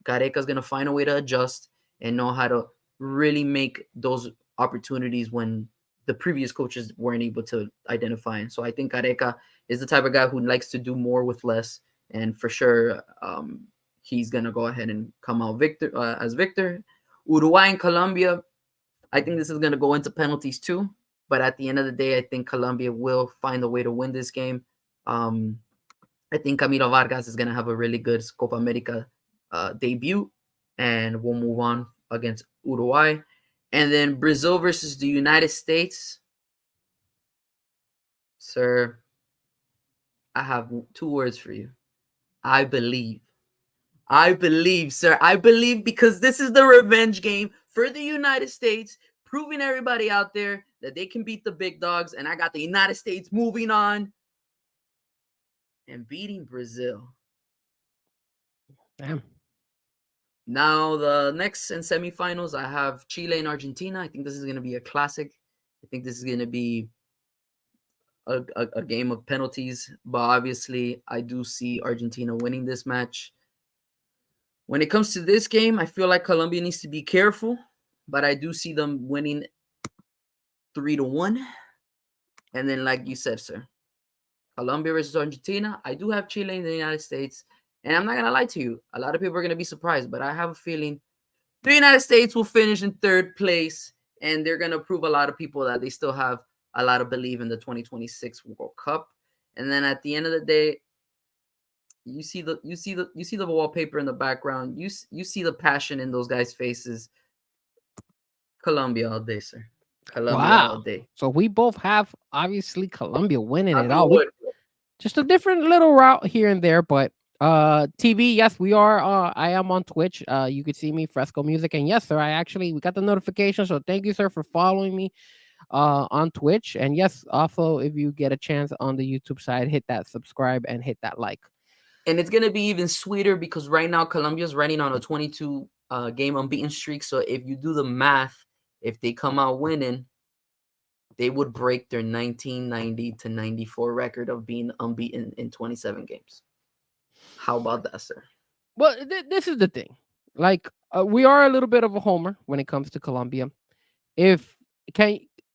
Gareca is going to find a way to adjust and know how to really make those opportunities when the previous coaches weren't able to identify. And so I think Gareca is the type of guy who likes to do more with less. And for sure, he's going to go ahead and come out as victor. Uruguay and Colombia, I think this is going to go into penalties too. But at the end of the day, I think Colombia will find a way to win this game. I think Camilo Vargas is going to have a really good Copa America debut, and we'll move on against Uruguay. And then Brazil versus the United States. Sir, I have 2 words for you. I believe. I believe, sir. I believe, because this is the revenge game for the United States, proving everybody out there that they can beat the big dogs. And I got the United States moving on and beating Brazil. Damn. Now, the next in semifinals, I have Chile and Argentina. I think this is going to be a classic. I think this is going to be a game of penalties. But obviously, I do see Argentina winning this match. When it comes to this game, I feel like Colombia needs to be careful. But I do see them winning 3-1. And then, like you said, sir, Colombia versus Argentina. I do have Chile in the United States. And I'm not going to lie to you. A lot of people are going to be surprised, but I have a feeling the United States will finish in 3rd place, and they're going to prove a lot of people that they still have a lot of belief in the 2026 World Cup. And then at the end of the day, you see the wallpaper in the background. You see the passion in those guys' faces. Colombia all day, sir. Colombia all day. So we both have, obviously, Colombia winning it all. Wood. Just a different little route here and there, but TV, yes, we are. I am on Twitch. You could see me, Fresco Music, and yes, sir, we got the notification. So thank you, sir, for following me on Twitch. And yes, also, if you get a chance on the YouTube side, hit that subscribe and hit that like. And it's gonna be even sweeter because right now Colombia's running on a 22 game unbeaten streak. So if you do the math, if they come out winning, they would break their 1990 to 94 record of being unbeaten in 27 games. How about that, sir? Well, this is the thing. Like, we are a little bit of a homer when it comes to Colombia.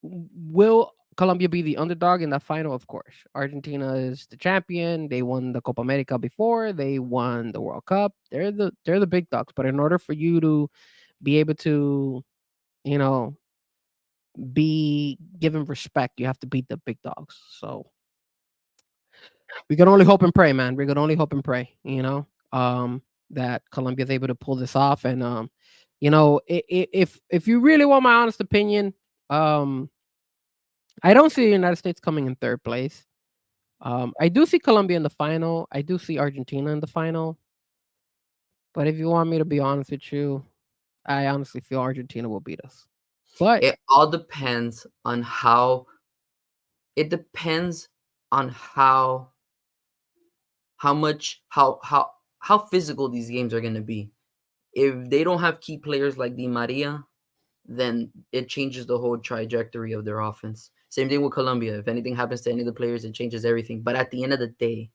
Will Colombia be the underdog in the final? Of course. Argentina is the champion. They won the Copa America before. They won the World Cup. They're the big dogs. But in order for you to be able to, be given respect, you have to beat the big dogs. So we can only hope and pray, man. We can only hope and pray, that Colombia is able to pull this off. And if you really want my honest opinion, I don't see the United States coming in 3rd place. I do see Colombia in the final. I do see Argentina in the final. But if you want me to be honest with you, I honestly feel Argentina will beat us. But it all depends on how it depends on how much how physical these games are going to be. If they don't have key players like Di Maria, then it changes the whole trajectory of their offense. Same thing with Colombia. If anything happens to any of the players, it changes everything. But at the end of the day,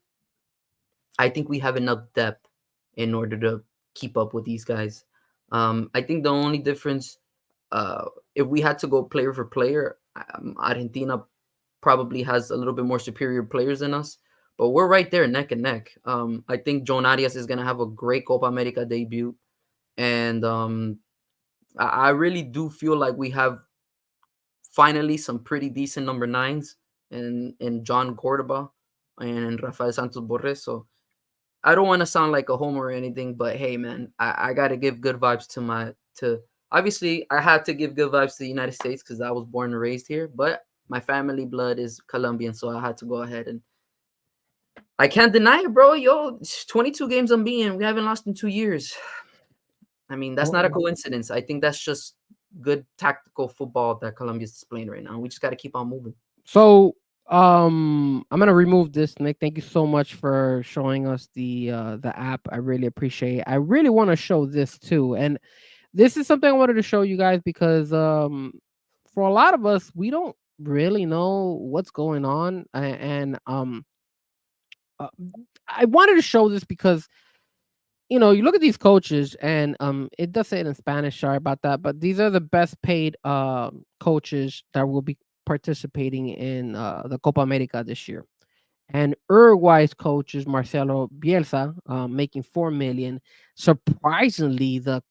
I think we have enough depth in order to keep up with these guys. I think the only difference, if we had to go player for player, Argentina probably has a little bit more superior players than us, but we're right there neck and neck. I think John Arias is going to have a great Copa America debut. And I really do feel like we have finally some pretty decent number nines in John Cordoba and Rafael Santos Borres. So I don't want to sound like a homer or anything, but hey, man, I got to give good vibes to obviously I had to give good vibes to the United States because I was born and raised here, but my family blood is Colombian, so I had to go ahead and I can't deny it, bro. Yo, 22 games unbeaten. We haven't lost in 2 years. I mean, that's not a coincidence. I think that's just good tactical football that Colombia's displaying right now. We just got to keep on moving. So I'm gonna remove this, Nick. Thank you so much for showing us the app. I really appreciate it. I really want to show this too. And this is something I wanted to show you guys because for a lot of us, we don't really know what's going on. And uh, I wanted to show this because you know, you look at these coaches, and it does say it in Spanish. Sorry about that, but these are the best paid coaches that will be participating in the Copa America this year. And Uruguay's coach is Marcelo Bielsa, making 4 million. Surprisingly, the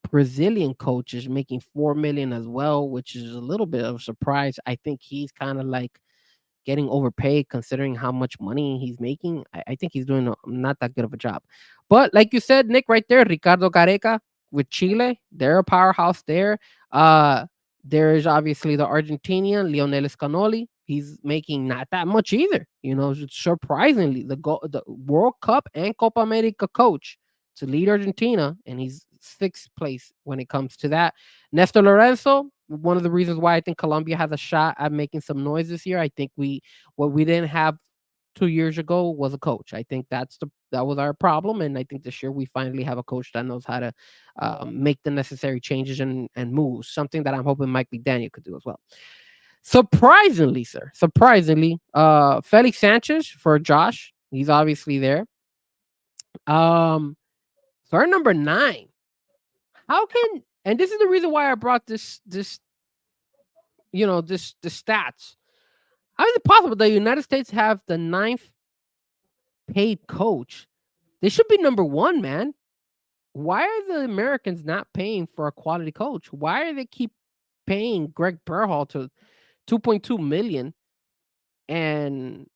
Brazilian coach is making 4 million as well, which is a little bit of a surprise. I think he's kind of like getting overpaid considering how much money he's making. I think he's doing not that good of a job. But like you said, Nick, right there, Ricardo Gareca with Chile, they're a powerhouse there. Uh, there is obviously the Argentinian Lionel Scaloni. He's making not that much either. You know, surprisingly, the World Cup and Copa America coach to lead Argentina, and he's sixth place when it comes to that. Nestor Lorenzo, one of the reasons why I think Colombia has a shot at making some noise this year. I think what we didn't have 2 years ago was a coach. I think that was our problem, and I think this year we finally have a coach that knows how to make the necessary changes and moves. Something that I'm hoping Mike McDaniel could do as well. Surprisingly, sir, Felix Sanchez for Josh. He's obviously there. So our number 9. How can, and this is the reason why I brought this the stats. How is it possible that the United States have the 9th paid coach? They should be number 1, man. Why are the Americans not paying for a quality coach? Why are they keep paying Greg Berhalter 2.2 million and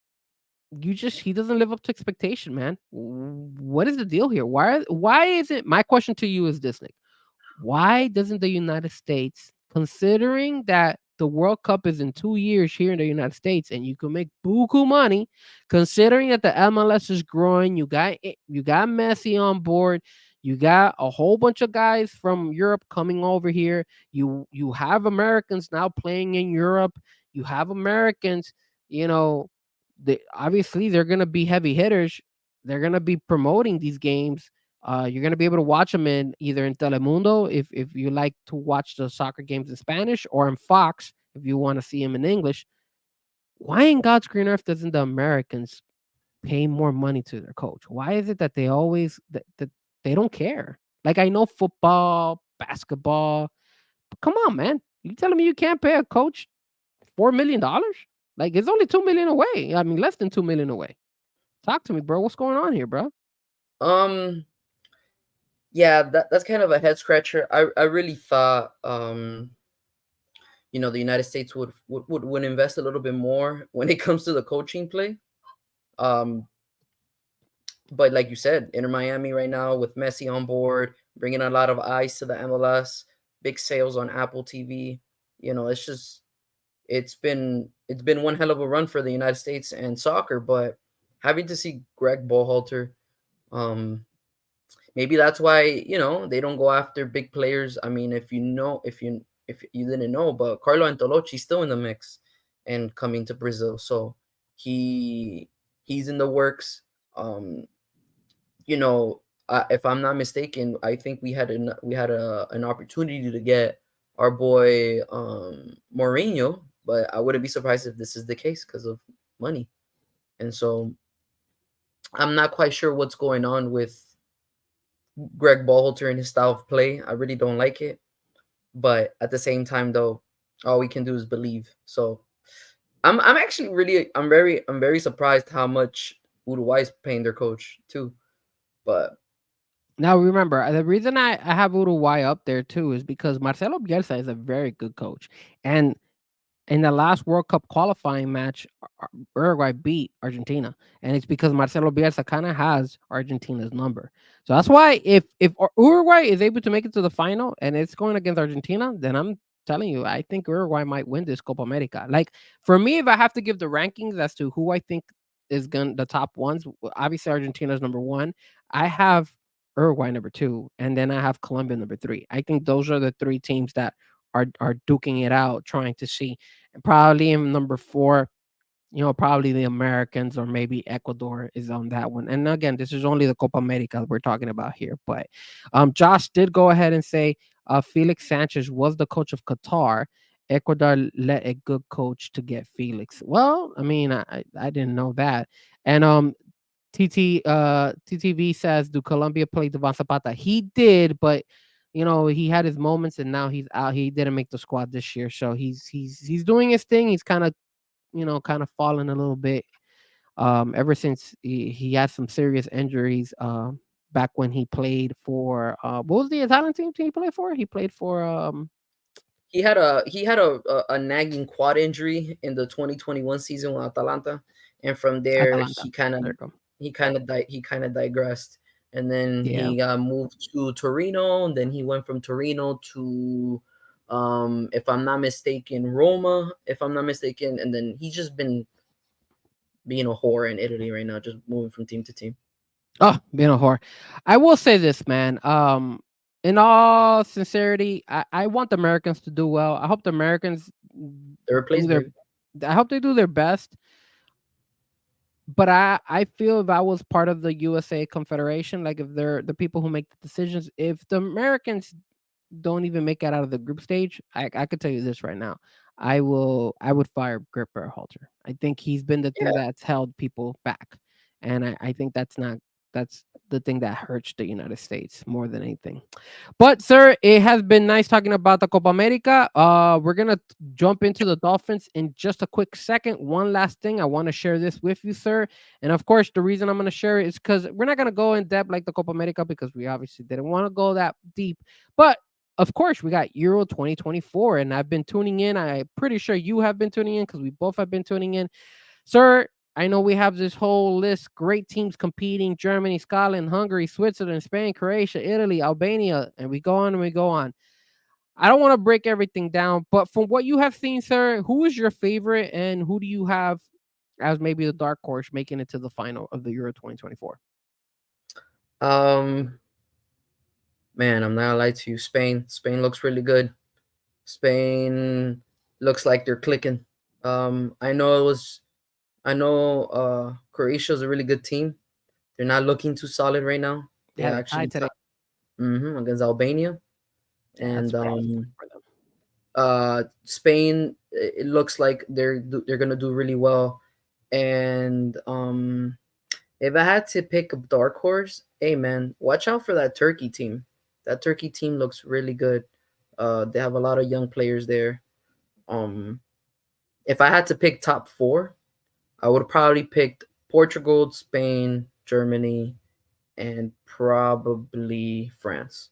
he doesn't live up to expectation, man? What is the deal here? Why is it? My question to you is this, Nick. Why doesn't the United States, considering that the World Cup is in 2 years here in the United States and you can make buku money, considering that the MLS is growing, you got Messi on board, you got a whole bunch of guys from Europe coming over here, you have Americans now playing in Europe, you have Americans, obviously they're going to be heavy hitters, they're going to be promoting these games. You're gonna be able to watch them either in Telemundo if you like to watch the soccer games in Spanish, or in Fox if you want to see them in English. Why in God's green earth doesn't the Americans pay more money to their coach? Why is it that they always that they don't care? Like, I know football, basketball, but come on, man! You telling me you can't pay a coach $4 million? Like, it's only 2 million away. I mean, less than 2 million away. Talk to me, bro. What's going on here, bro? Yeah, that's kind of a head scratcher. I really thought the United States would invest a little bit more when it comes to the coaching play. But like you said, Inter Miami right now with Messi on board, bringing a lot of eyes to the MLS, big sales on Apple TV. It's been one hell of a run for the United States and soccer. But having to see Greg Berhalter, maybe that's why they don't go after big players. I mean, if you didn't know, but Carlo Ancelotti's still in the mix, and coming to Brazil. So he he's in the works. Um, you know, if I'm not mistaken, I think we had an opportunity to get our boy Mourinho, but I wouldn't be surprised if this is the case because of money. And so I'm not quite sure what's going on with Greg Berhalter and his style of play. I really don't like it, but at the same time, though, all we can do is believe. So I'm actually really I'm very surprised how much Uruguay's paying their coach too. But Now remember, the reason I have Uruguay up there too is because Marcelo Bielsa is a very good coach, and in the last World Cup qualifying match, Uruguay beat Argentina, and it's because Marcelo Bielsa kind of has Argentina's number. So that's why if Uruguay is able to make it to the final and it's going against Argentina, then I'm telling you, I think Uruguay might win this Copa America. Like for me, if I have to give the rankings as to who I think is going the top ones, obviously Argentina's number one. I have Uruguay number two, and then I have Colombia number three. I think those are the three teams that are duking it out, trying to see. And probably in number four, probably the Americans or maybe Ecuador is on that one. And again, this is only the Copa America we're talking about here. But Josh did go ahead and say Felix Sanchez was the coach of Qatar. Ecuador let a good coach to get Felix. Well, I mean, I didn't know that. And TTV says, "Do Colombia play Devon Zapata?" He did, but he had his moments, and now he's out. He didn't make the squad this year, so he's doing his thing. He's kind of fallen a little bit. Ever since he had some serious injuries. Back when he played for what was the Italian team he played for? He played for he had a nagging quad injury in the 2021 season with Atalanta, and from there Atalanta. There you go. he kind of digressed, and then Yeah. he got moved to Torino, and then he went from Torino to if I'm not mistaken Roma, if I'm not mistaken, and then he's just been being a whore in Italy right now, just moving from team to team. Oh, being a whore. I will say this, man. In all sincerity, I want the Americans to do well. I hope the Americans The do their replacement. I hope they do their best. But I feel if I was part of the USA Confederation, like if they're the people who make the decisions, if the Americans don't even make it out of the group stage, I could tell you this right now. I would fire Grip Halter. I think he's been the thing Yeah. that's held people back. And I think that's the thing that hurts the United States more than anything. But sir, it has been nice talking about the Copa America. We're gonna jump into the Dolphins in just a quick second. One last thing, I want to share this with you, sir. And of course, the reason I'm gonna share it is because we're not gonna go in depth like the Copa America because we obviously didn't want to go that deep. But of course, we got Euro 2024, and I've been tuning in. I'm pretty sure you have been tuning in because we both have been tuning in, sir. I know we have this whole list, great teams competing: Germany, Scotland, Hungary, Switzerland, Spain, Croatia, Italy, Albania, and we go on and we go on. I don't want to break everything down, but from what you have seen, sir, who is your favorite and who do you have as maybe the dark horse making it to the final of the Euro 2024? Um, Man, I'm not gonna lie to you. Spain looks really good. Spain looks like they're clicking. I know Croatia's a really good team. They're not looking too solid right now. They Yeah, they actually tied today. against Albania, Yeah, that's and bad for them. Spain. It looks like they're gonna do really well. And if I had to pick a dark horse, hey man, watch out for that Turkey team. That Turkey team looks really good. They have a lot of young players there. Um, if I had to pick top four, I would probably pick Portugal, Spain, Germany, and probably France.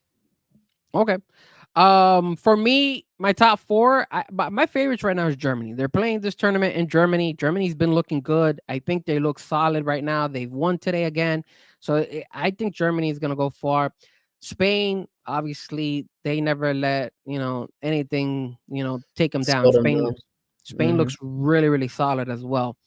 Okay. For me, my top four, my favorites right now is Germany. They're playing this tournament in Germany. Germany's been looking good. I think they look solid right now. They've won today again, so I think Germany is gonna go far. Spain, obviously, they never let anything take them down. Slow them Spain, down. Spain Hmm. looks really really solid as well.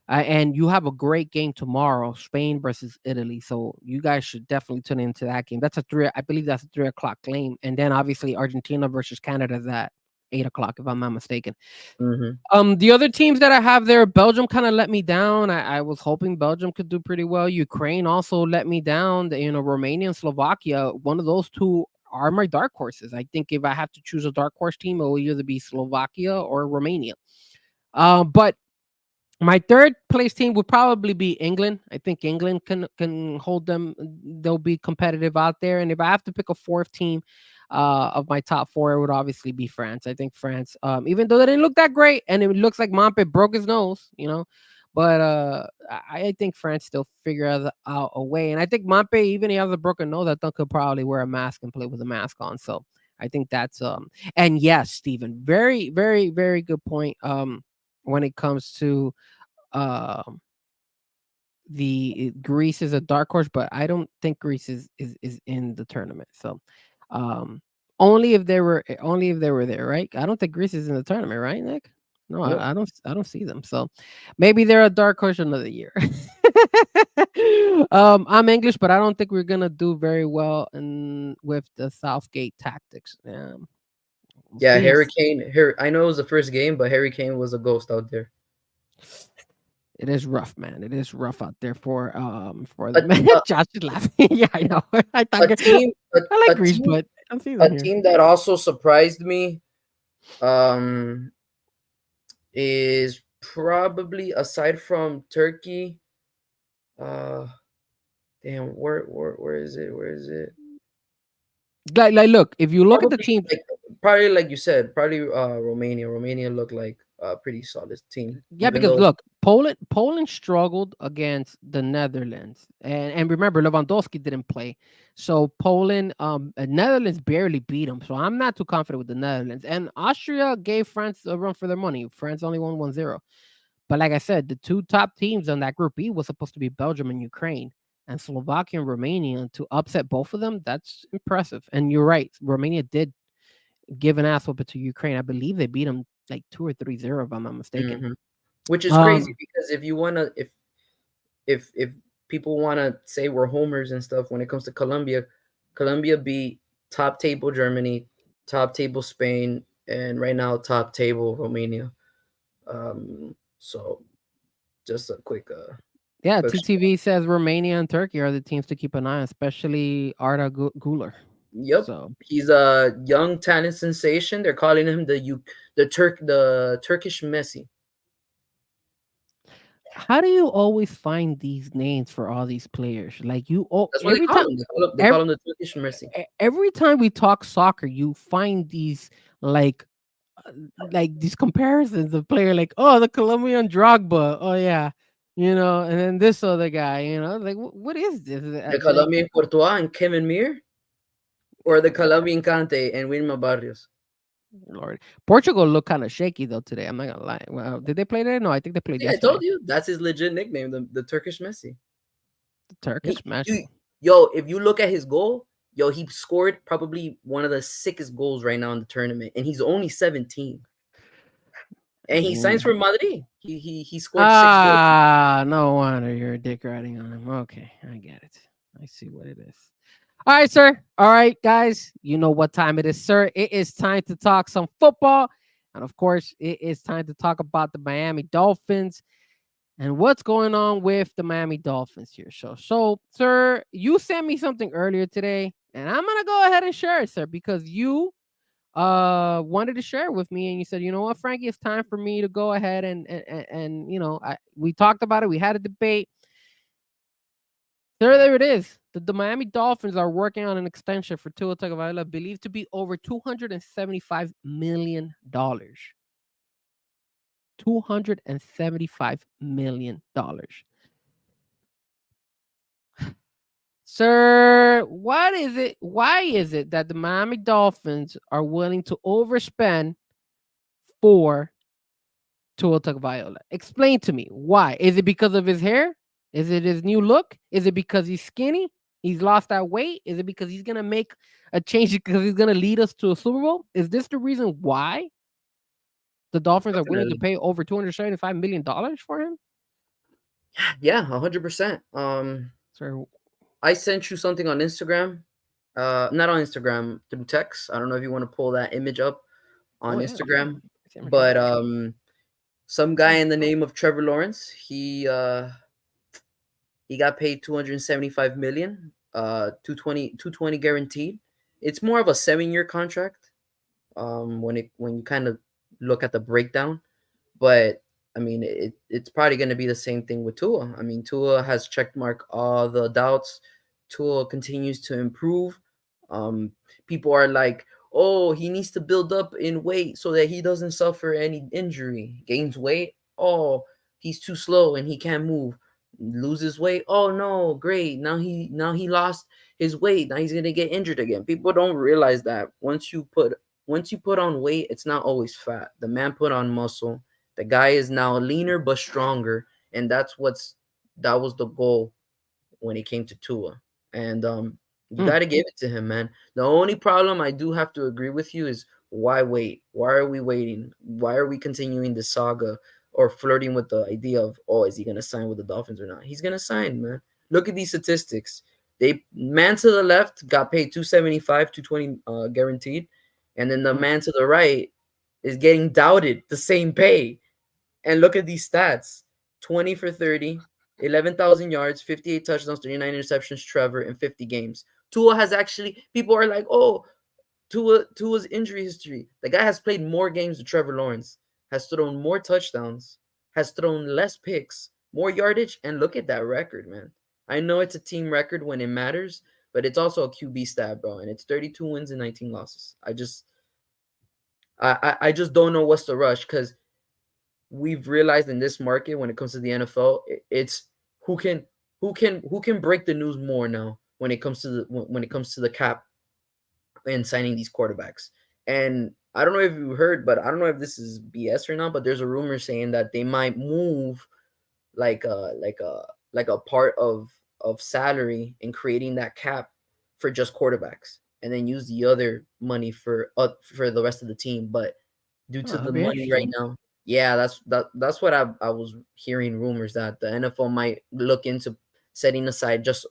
And you have a great game tomorrow, Spain versus Italy. So you guys should definitely tune into that game. That's I believe that's a 3 o'clock game. And then obviously Argentina versus Canada. That. 8 o'clock, if I'm not mistaken. Mm-hmm. The other teams that I have there, Belgium kind of let me down. I was hoping Belgium could do pretty well. Ukraine also let me down. Romania and Slovakia, one of those two are my dark horses. I think if I have to choose a dark horse team, it will either be Slovakia or Romania. But my third place team would probably be England. I think England can hold them. They'll be competitive out there. And if I have to pick a fourth team of my top four, it would obviously be France. I think France, even though they didn't look that great, and it looks like Mampe broke his nose, but I think France still figure out a way. And I think Mampe, even if he has a broken nose, I think could probably wear a mask and play with a mask on. So I think that's and yes, Stephen, very, very, very good point. When it comes to the Greece is a dark horse, but I don't think Greece is in the tournament. So only if they were there, right? I don't think Greece is in the tournament, right, Nick? No, Yep. I don't see them. So maybe they're a dark horse another year. I'm English, but I don't think we're gonna do very well with the Southgate tactics. Yeah, See. Harry Kane. I know it was the first game, but Harry Kane was a ghost out there. It is rough, man. It is rough out there for the man. Josh is laughing. Yeah, I know. I thought I like Greece, but I'm seeing them here. Team that also surprised me is probably, aside from Turkey, damn, where is it? Where is it? Like look, if you look at the team, probably like you said, probably Romania. Romania looked like a pretty solid team. Yeah, because look, Poland struggled against the Netherlands, and remember Lewandowski didn't play, so Poland, Netherlands barely beat them. So I'm not too confident with the Netherlands. And Austria gave France a run for their money. France only won 1-0. But like I said, the two top teams on that Group B was supposed to be Belgium and Ukraine, and Slovakia and Romania. To upset both of them, that's impressive. And you're right, Romania did give an ass whooping to Ukraine. I believe they beat them like 2 or 3-0, if I'm not mistaken. Mm-hmm. Which is crazy, because if you wanna, if people wanna say we're homers and stuff when it comes to Colombia beat top table Germany, top table Spain, and right now top table Romania. So just a quick yeah, 2TV says Romania and Turkey are the teams to keep an eye on, especially Arda Güler. Yep. So he's a young talent sensation. They're calling him the Turkish Messi. How do you always find these names for all these players? Like that's what they call him. They call him the Turkish Messi. Every time we talk soccer, you find these like these comparisons of player, like, oh, the Colombian Drogba, oh yeah, and then this other guy, like what is this? The Colombian Courtois and Kevin Mir, or the Colombian Kante and Wilma Barrios. Lord, Portugal looked kind of shaky though today. I'm not gonna lie. Well, did they play there? No, I think they played yesterday. I told you that's his legit nickname, the Turkish Messi. The Turkish Messi. Yo, if you look at his goal, he scored probably one of the sickest goals right now in the tournament, and he's only 17. And he signs for Madrid. He scored 6 goals. No wonder you're a dick riding on him. Okay, I get it. I see what it is. All right, sir. All right, guys. You know what time it is, sir. It is time to talk some football. And of course, it is time to talk about the Miami Dolphins and what's going on with the Miami Dolphins here. So, sir, you sent me something earlier today, and I'm going to go ahead and share it, sir, because you wanted to share it with me, and you said, you know what, Frankie, it's time for me to go ahead and we talked about it. We had a debate. There it is. The Miami Dolphins are working on an extension for Tua Tagovailoa, believed to be over $275 million. $275 million. Sir, what is it? Why is it that the Miami Dolphins are willing to overspend for Tua Tagovailoa? Explain to me why. Is it because of his hair? Is it his new look? Is it because he's skinny? He's lost that weight? Is it because he's going to make a change because he's going to lead us to a Super Bowl? Is this the reason why the Dolphins are willing to pay over $275 million for him? Yeah, 100%. Sir, I sent you something on Instagram. Not on Instagram, through text. I don't know if you want to pull that image up. on Oh yeah. Instagram. See him here. But some guy in the name of Trevor Lawrence, he got paid 275 million, 220 guaranteed. It's more of a 7-year contract. When you kind of look at the breakdown, but I mean it's probably going to be the same thing with Tua. I mean Tua has checkmark all the doubts. Tua continues to improve. Um, People are like, oh, he needs to build up in weight so that he doesn't suffer any injury. Gains weight. Oh, he's too slow and he can't move. Loses weight. Oh no, great. Now he lost his weight. Now he's gonna get injured again. People don't realize that once you put on weight, it's not always fat. The man put on muscle. The guy is now leaner but stronger, and that was the goal when it came to Tua. And you Hmm. got to give it to him, man. The only problem I do have to agree with you is why wait? Why are we waiting? Why are we continuing the saga or flirting with the idea of, oh, is he gonna sign with the Dolphins or not? He's gonna sign, man. Look at these statistics. They man to the left got paid 275, 220 guaranteed, and then the Hmm. man to the right is getting doubted the same pay. And look at these stats: 20 for 30, 11,000 yards, 58 touchdowns, 39 interceptions, Trevor, in 50 games. Tua has actually, people are like, oh, Tua's injury history. The guy has played more games than Trevor Lawrence, has thrown more touchdowns, has thrown less picks, more yardage, and look at that record, man. I know it's a team record when it matters, but it's also a QB stat, bro, and it's 32 wins and 19 losses. I just don't know what's the rush because we've realized in this market when it comes to the NFL, it's who can who can break the news more now when it comes to the cap and signing these quarterbacks. And I don't know if you heard, but I don't know if this is BS or not, but there's a rumor saying that they might move like a part of salary in creating that cap for just quarterbacks and then use the other money for the rest of the team. But due Oh, to that'd the be money right interesting. now. Yeah, that's what I was hearing rumors that the NFL might look into setting aside just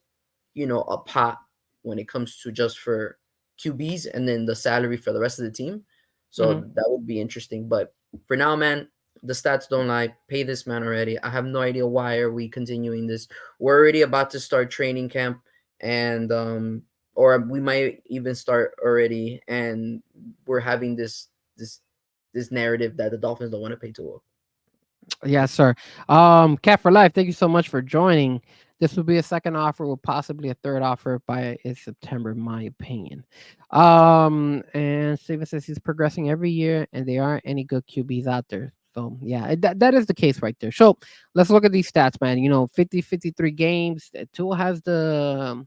a pot when it comes to just for QBs and then the salary for the rest of the team. So Hmm. that would be interesting. But for now, man, the stats don't lie. Pay this man already. I have no idea why are we continuing this. We're already about to start training camp and or we might even start already and we're having this this narrative that the Dolphins don't want to pay Tua. Yes, sir. Cat for Life, thank you so much for joining. This will be a second offer, with possibly a third offer by in September, in my opinion. And Steven says he's progressing every year, and there aren't any good QBs out there. So yeah, that is the case right there. So let's look at these stats, man. 53 games. Tua has the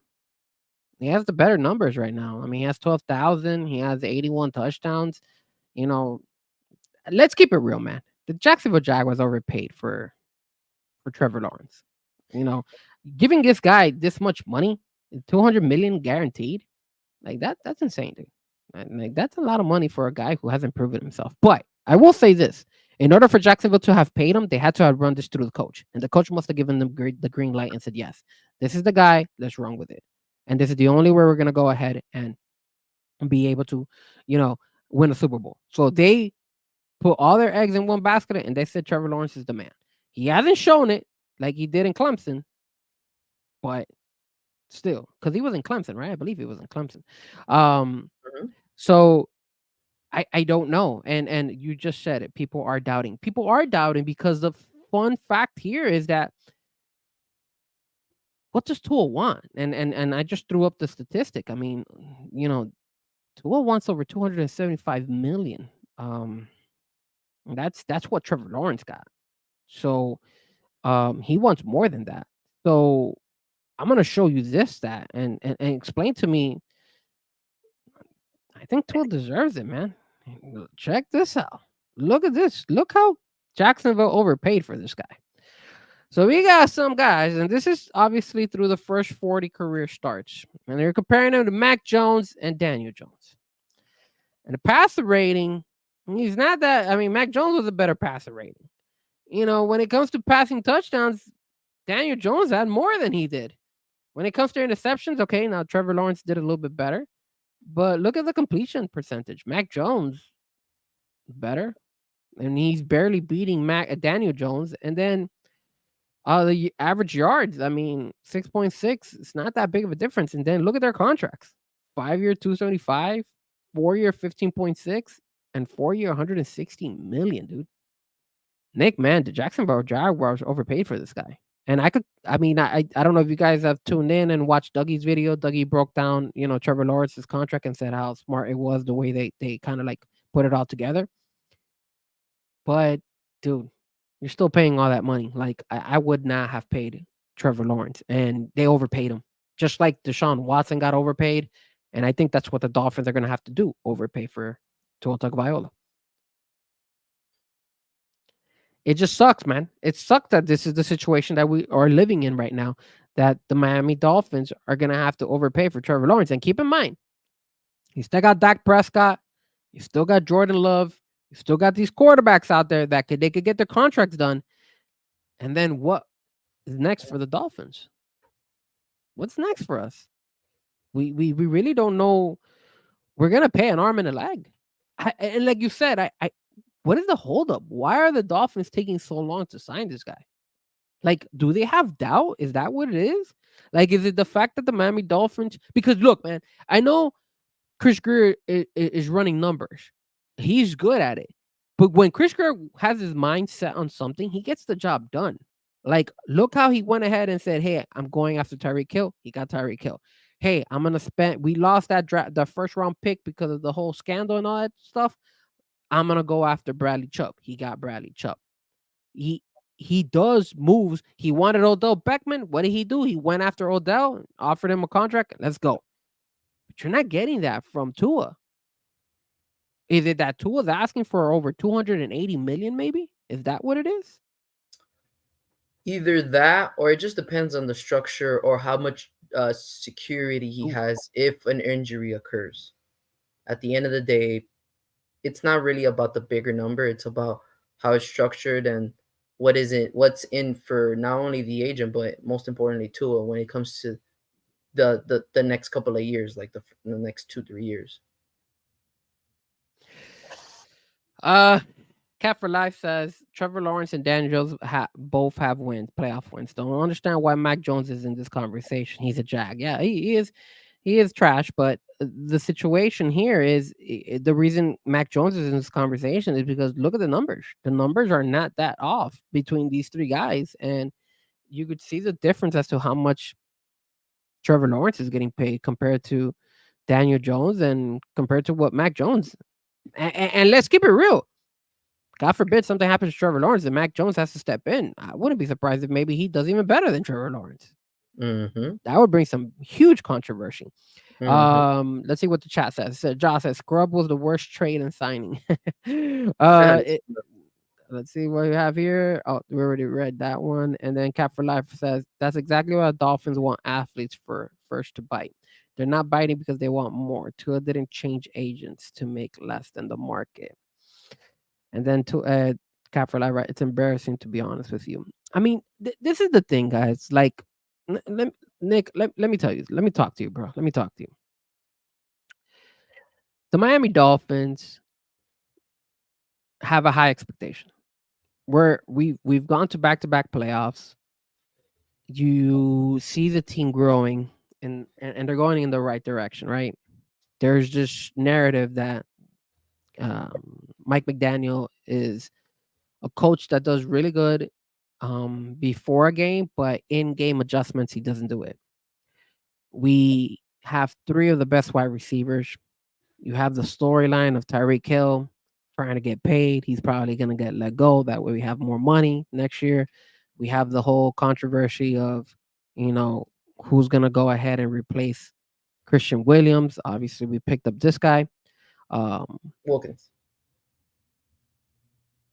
better numbers right now. I mean, he has 12,000. He has 81 touchdowns. You know, let's keep it real, man. The Jacksonville Jaguars overpaid for Trevor Lawrence. You know, giving this guy this much money, 200 million guaranteed, like that's insane, dude. And, like that's a lot of money for a guy who hasn't proven himself. But I will say this: in order for Jacksonville to have paid him, they had to have run this through the coach, and the coach must have given them the green light and said, "Yes, this is the guy. Let's run with it." And this is the only way we're gonna go ahead and be able to, you know, win a Super Bowl. So they put all their eggs in one basket, and they said Trevor Lawrence is the man. He hasn't shown it like he did in Clemson, but still, because he was in Clemson, right? I believe he was in Clemson. Um, Mhm. so I don't know, and you just said it. People are doubting. People are doubting because the fun fact here is that what does Tua want? And I just threw up the statistic. I mean, Tua wants over 275 million. Um, that's what Trevor Lawrence got. So he wants more than that. So I'm gonna show you this stat and explain to me. I think Tua deserves it, man. Check this out. Look at this. Look how Jacksonville overpaid for this guy. So we got some guys, and this is obviously through the first 40 career starts, and they're comparing him to Mac Jones and Daniel Jones. And the passer rating, he's not that. I mean, Mac Jones was a better passer rating. When it comes to passing touchdowns, Daniel Jones had more than he did. When it comes to interceptions, okay, now Trevor Lawrence did a little bit better, but look at the completion percentage. Mac Jones better, and he's barely beating Daniel Jones. And then the average yards, I mean, 6.6. It's not that big of a difference. And then look at their contracts: 5-year 275, 4-year 15.6, and 4-year 160 million, dude. Nick, man, the Jacksonville Jaguars overpaid for this guy. And I don't know if you guys have tuned in and watched Dougie's video. Dougie broke down, Trevor Lawrence's contract and said how smart it was the way they kind of like put it all together. But dude, you're still paying all that money. Like I would not have paid Trevor Lawrence, and they overpaid him. Just like Deshaun Watson got overpaid. And I think that's what the Dolphins are gonna have to do, overpay for Tua Tagovailoa. It just sucks, man. It sucks that this is the situation that we are living in right now, that the Miami Dolphins are going to have to overpay for Trevor Lawrence. And keep in mind, you still got Dak Prescott. You still got Jordan Love. You still got these quarterbacks out there that they could get their contracts done. And then what is next for the Dolphins? What's next for us? We really don't know. We're going to pay an arm and a leg. And like you said, what is the holdup? Why are the Dolphins taking so long to sign this guy? Like, do they have doubt? Is that what it is? Like, is it the fact that the Miami Dolphins? Because look, man, I know Chris Greer is running numbers. He's good at it. But when Chris Greer has his mind set on something, he gets the job done. Like, look how he went ahead and said, "Hey, I'm going after Tyreek Hill." He got Tyreek Hill. Hey, I'm gonna spend. We lost the first round pick because of the whole scandal and all that stuff. I'm gonna go after Bradley Chubb. He got Bradley Chubb. He does moves. He wanted Odell Beckham. What did he do? He went after Odell, offered him a contract. Let's go. But you're not getting that from Tua. Is it that Tua's asking for over 280 million? Maybe is that what it is? Either that, or it just depends on the structure or how much security he has if an injury occurs. At the end of the day, it's not really about the bigger number. It's about how it's structured and what's in for not only the agent, but most importantly Tua when it comes to the next couple of years, like the next 2-3 years. Cat for Life says Trevor Lawrence and Daniel Jones both have wins, playoff wins. Don't understand why Mac Jones is in this conversation. He's a Jag. Yeah, he is. He is trash, but the situation here is the reason Mac Jones is in this conversation is because look at the numbers. The numbers are not that off between these three guys, and you could see the difference as to how much Trevor Lawrence is getting paid compared to Daniel Jones and compared to what Mac Jones. And let's keep it real. God forbid something happens to Trevor Lawrence and Mac Jones has to step in. I wouldn't be surprised if maybe he does even better than Trevor Lawrence. Mm-hmm. That would bring some huge controversy. Mm-hmm. Let's see what the chat says. Josh says Scrub was the worst trade in signing. Let's see what we have here. Oh, we already read that one. And then Cap for Life says that's exactly why Dolphins want athletes first to bite. They're not biting because they want more. Tua didn't change agents to make less than the market. And then to Cap for Life, right? It's embarrassing to be honest with you. I mean, this is the thing, guys. Like, Nick, let me tell you. Let me talk to you, bro. Let me talk to you. The Miami Dolphins have a high expectation. We've gone to back-to-back playoffs. You see the team growing and they're going in the right direction, right? There's this narrative that Mike McDaniel is a coach that does really good before a game, but in-game adjustments, he doesn't do it. We have three of the best wide receivers. You have the storyline of Tyreek Hill trying to get paid. He's probably going to get let go. That way we have more money next year. We have the whole controversy of, who's going to go ahead and replace Christian Williams. Obviously, we picked up this guy. Wilkins.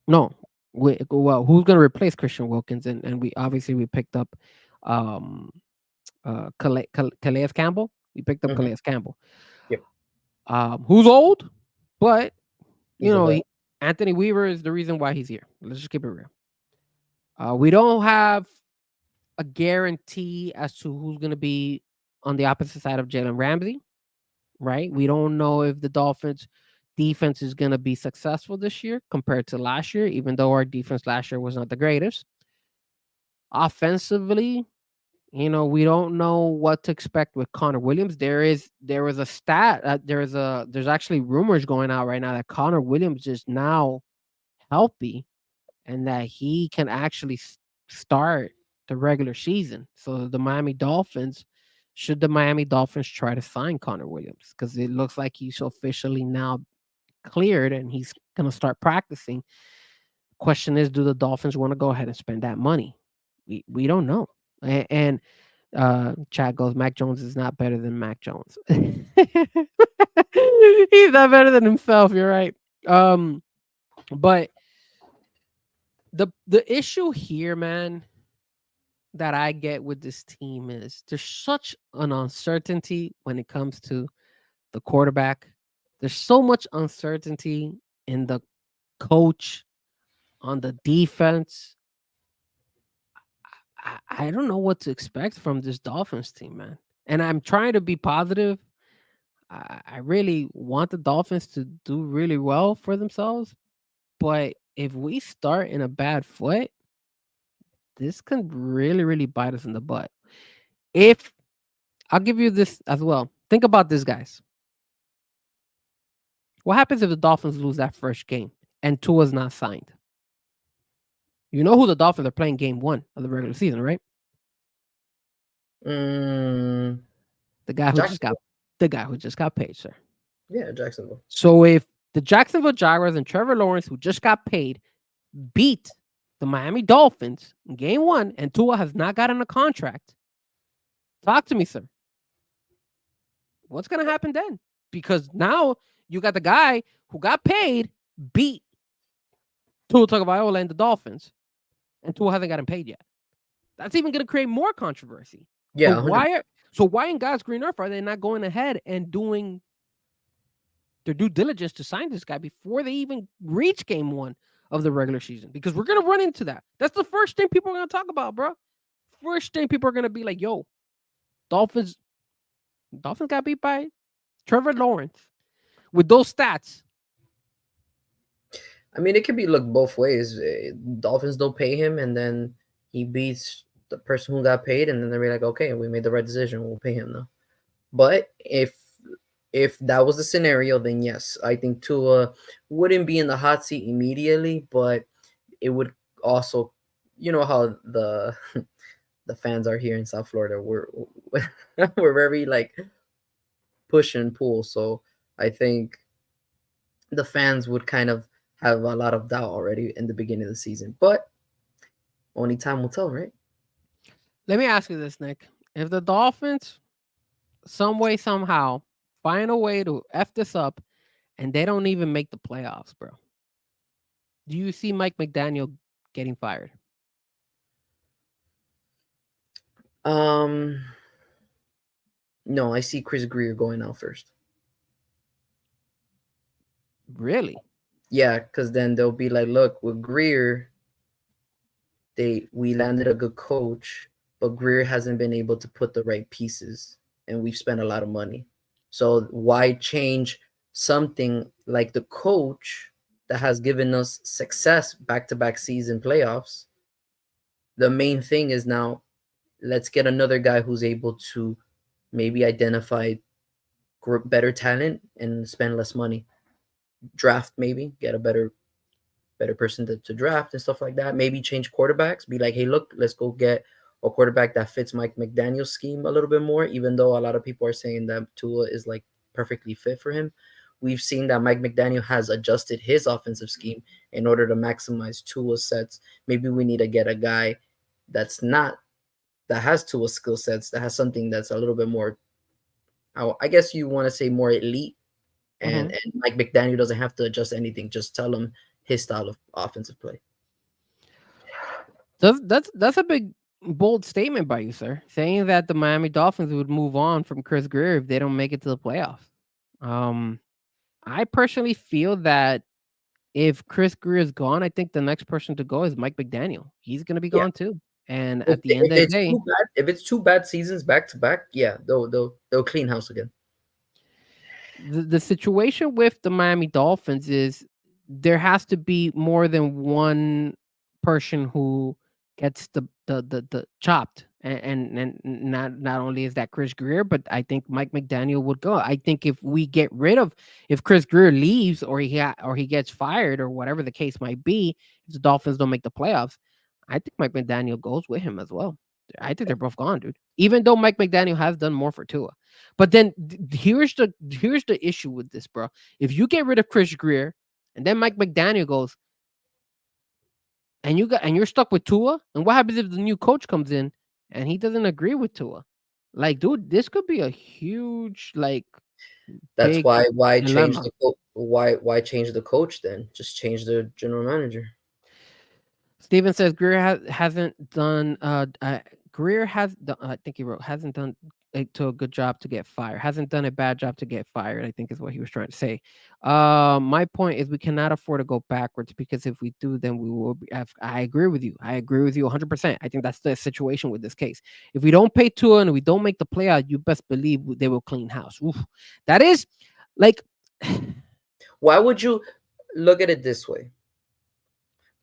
No. Who's going to replace Christian Wilkins? And we picked up Calais Campbell. We picked up Calais Campbell. Yep. Who's old, but Anthony Weaver is the reason why he's here. Let's just keep it real. We don't have a guarantee as to who's going to be on the opposite side of Jalen Ramsey, right? We don't know if the Dolphins defense is going to be successful this year compared to last year, even though our defense last year was not the greatest. Offensively, we don't know what to expect with Connor Williams. There was a stat. There's actually rumors going out right now that Connor Williams is now healthy and that he can actually start the regular season. So the Miami Dolphins, should the Miami Dolphins try to sign Connor Williams, because it looks like he's officially now cleared and he's gonna start practicing. Question is, do the Dolphins want to go ahead and spend that money? We don't know. And Chad goes, Mac Jones is not better than Mac Jones. He's not better than himself. You're right. But the issue here, man, that I get with this team is there's such an uncertainty when it comes to the quarterback. There's so much uncertainty in the coach, on the defense. I don't know what to expect from this Dolphins team, man. And I'm trying to be positive. I really want the Dolphins to do really well for themselves. But if we start in a bad foot, this can really, really bite us in the butt. If I'll give you this as well. Think about this, guys. What happens if the Dolphins lose that first game and Tua's not signed? You know who the Dolphins are playing game 1 of the regular season, right? Mm, The guy who just got paid, sir. yeah, Jacksonville. So if the Jacksonville Jaguars and Trevor Lawrence, who just got paid, beat the Miami Dolphins in game 1 and Tua has not gotten a contract, talk to me, sir. What's going to happen then? Because now you got the guy who got paid beat Tua Tagovailoa and the Dolphins, and Tua hasn't gotten paid yet. That's even going to create more controversy. Yeah. So why in God's green earth are they not going ahead and doing their due diligence to sign this guy before they even reach game 1 of the regular season? Because we're going to run into that. That's the first thing people are going to talk about, bro. First thing people are going to be like, yo, Dolphins got beat by Trevor Lawrence with those stats. I mean, it could be looked both ways. Dolphins don't pay him, and then he beats the person who got paid, and then they're like, okay, we made the right decision. We'll pay him now. But if that was the scenario, then yes, I think Tua wouldn't be in the hot seat immediately, but it would also, you know how the fans are here in South Florida. We're very like push and pull. So I think the fans would kind of have a lot of doubt already in the beginning of the season, but only time will tell, right? Let me ask you this, Nick. If the Dolphins, some way, somehow, find a way to F this up and they don't even make the playoffs, bro, do you see Mike McDaniel getting fired? No, I see Chris Greer going out first. Really? Yeah, because then they'll be like, look, with Greer, we landed a good coach, but Greer hasn't been able to put the right pieces, and we've spent a lot of money. So why change something like the coach that has given us success back-to-back season playoffs? The main thing is now, let's get another guy who's able to maybe identify better talent and spend less money. Draft, maybe get a better person to draft and stuff like that. Maybe change quarterbacks. Be like, hey, look, let's go get a quarterback that fits Mike McDaniel's scheme a little bit more, even though a lot of people are saying that Tua is like perfectly fit for him. We've seen that Mike McDaniel has adjusted his offensive scheme in order to maximize Tua's sets. Maybe we need to get a guy that has Tua's skill sets, that has something that's a little bit more, I guess you want to say more elite. And Mike McDaniel doesn't have to adjust anything. Just tell him his style of offensive play. That's a big, bold statement by you, sir, saying that the Miami Dolphins would move on from Chris Greer if they don't make it to the playoffs. I personally feel that if Chris Greer is gone, I think the next person to go is Mike McDaniel. He's going to be gone too. And at the end of the day, if it's 2 bad seasons back to back, yeah, they'll clean house again. The situation with the Miami Dolphins is there has to be more than one person who gets the chopped, and not only is that Chris Greer, but I think Mike McDaniel would go. I think if we get rid of if Chris Greer leaves or he gets fired or whatever the case might be, if the Dolphins don't make the playoffs, I think Mike McDaniel goes with him as well. I think they're both gone, dude. Even though Mike McDaniel has done more for Tua. But then here's the issue with this, bro. If you get rid of Chris Greer and then Mike McDaniel goes and you're stuck with Tua, and what happens if the new coach comes in and he doesn't agree with Tua? Like, dude, this could be a huge That's big why change dilemma. the why change the coach then? Just change the general manager. Steven says Greer hasn't done. Greer has. I think he wrote hasn't done to a good job to get fired. Hasn't done a bad job to get fired. I think is what he was trying to say. My point is we cannot afford to go backwards because if we do, then we will. I agree with you. I agree with you 100%. I think that's the situation with this case. If we don't pay Tua and we don't make the playout, you best believe they will clean house. Oof. That is like. Why would you look at it this way?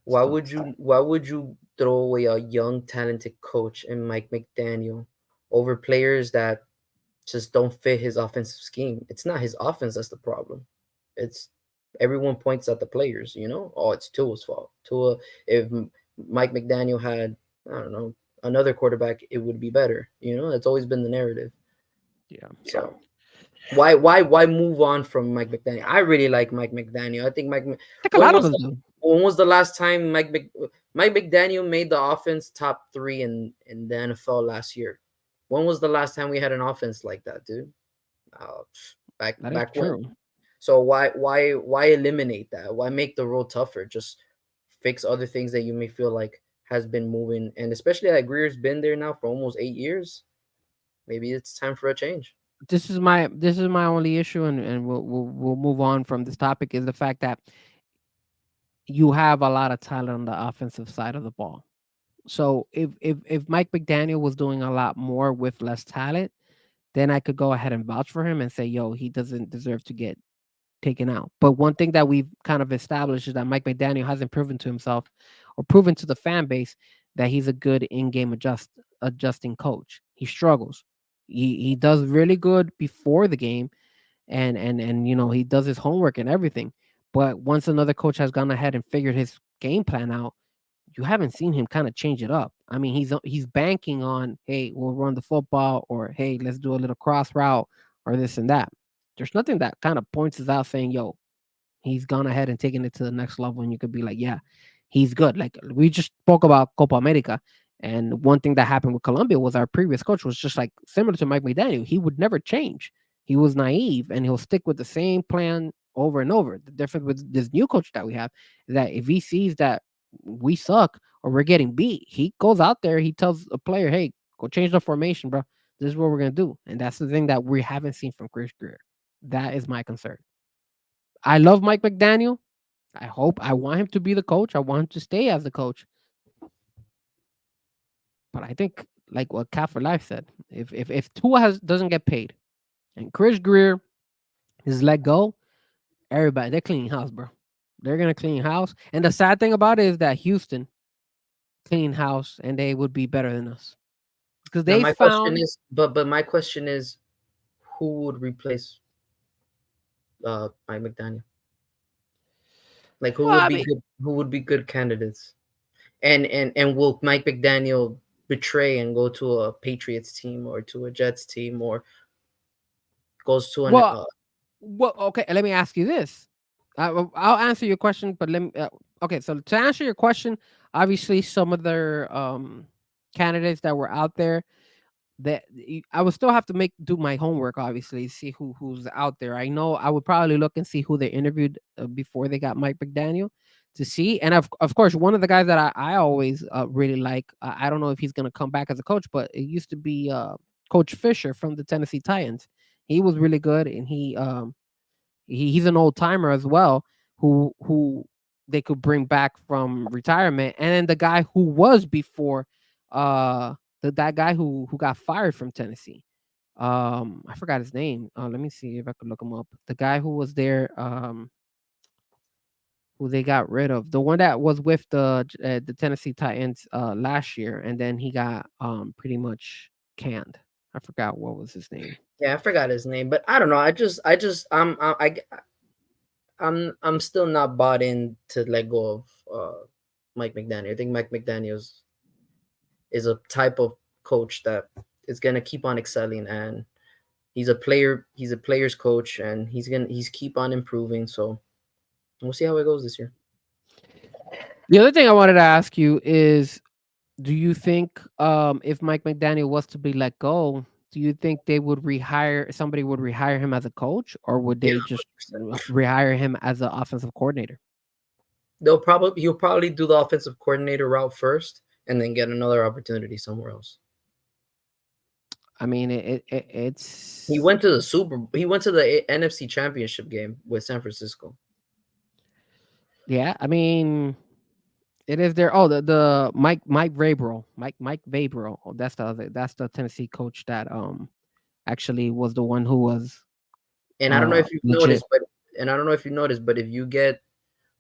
Why would you throw away a young talented coach and Mike McDaniel over players that just don't fit his offensive scheme? It's not his offense that's the problem. It's everyone points at the players, you know? Oh, it's Tua's fault. Tua, if Mike McDaniel had, I don't know, another quarterback, it would be better. You know, that's always been the narrative. Yeah. So why move on from Mike McDaniel? I really like Mike McDaniel. I think I think a when lot of was us the, do. when was the last time Mike McDaniel made the offense top 3 in the NFL last year? When was the last time we had an offense like that, dude? Uh, That is back when. true. So why eliminate that? Why make the role tougher? Just fix other things that you may feel like has been moving, and especially that Greer's been there now for almost 8 years. Maybe it's time for a change. This is my only issue, and we'll move on from this topic is the fact that you have a lot of talent on the offensive side of the ball. So if Mike McDaniel was doing a lot more with less talent, then I could go ahead and vouch for him and say, yo, he doesn't deserve to get taken out. But one thing that we've kind of established is that Mike McDaniel hasn't proven to himself or proven to the fan base that he's a good in-game adjusting coach. He struggles. He does really good before the game, and he does his homework and everything. But once another coach has gone ahead and figured his game plan out, you haven't seen him kind of change it up. I mean, he's banking on, hey, we'll run the football, or hey, let's do a little cross route, or this and that. There's nothing that kind of points us out saying, yo, he's gone ahead and taken it to the next level, and you could be like, yeah, he's good. Like we just spoke about Copa America, and one thing that happened with Colombia was our previous coach was just like similar to Mike McDaniel. He would never change. He was naive, and he'll stick with the same plan over and over. The difference with this new coach that we have is that if he sees that we suck or we're getting beat, he goes out there, he tells a player, hey, go change the formation, bro. This is what we're gonna do. And that's the thing that we haven't seen from Chris Greer. That is my concern. I love Mike McDaniel. I want him to be the coach. I want him to stay as the coach. But I think, like what Cat for Life said, if Tua doesn't get paid and Chris Greer is let go, everybody they're cleaning house, bro. They're gonna clean house. And the sad thing about it is that Houston clean house and they would be better than us because Now they my question found. is, but my question is, who would replace Mike McDaniel? Like Well, I mean, who would be good candidates? And will Mike McDaniel betray and go to a Patriots team or to a Jets team or goes to an well, okay. Let me ask you this. I'll answer your question, but let me. Okay, so to answer your question, obviously some of their candidates that were out there that I would still have to do my homework, obviously, see who's out there. I know I would probably look and see who they interviewed before they got Mike McDaniel to see. And of course, one of the guys that I always really like, I don't know if he's going to come back as a coach, but it used to be Coach Fisher from the Tennessee Titans. He was really good, and he's an old timer as well, who they could bring back from retirement. And then the guy who was before that guy who got fired from Tennessee. I forgot his name. Let me see if I could look him up. The guy who was there, who they got rid of, the one that was with the Tennessee Titans last year, and then he got pretty much canned. I forgot what was his name. Yeah, I forgot his name, but I don't know. I'm still not bought in to let go of Mike McDaniel. I think Mike McDaniel is a type of coach that is gonna keep on excelling, and he's a player. He's a player's coach, and he's keep on improving. So we'll see how it goes this year. The other thing I wanted to ask you is, do you think if Mike McDaniel was to be let go, do you think they would somebody would rehire him as a coach, or would Yeah, they just 100%. rehire him as an offensive coordinator? He'll probably do the offensive coordinator route first, and then get another opportunity somewhere else. I mean, it's He went to the NFC Championship game with San Francisco. yeah. I mean, it is there. Oh, the Mike Vrabel, Mike Vrabel. Oh, that's the Tennessee coach that actually was the one who was And I don't know if you've legit. noticed, but if you get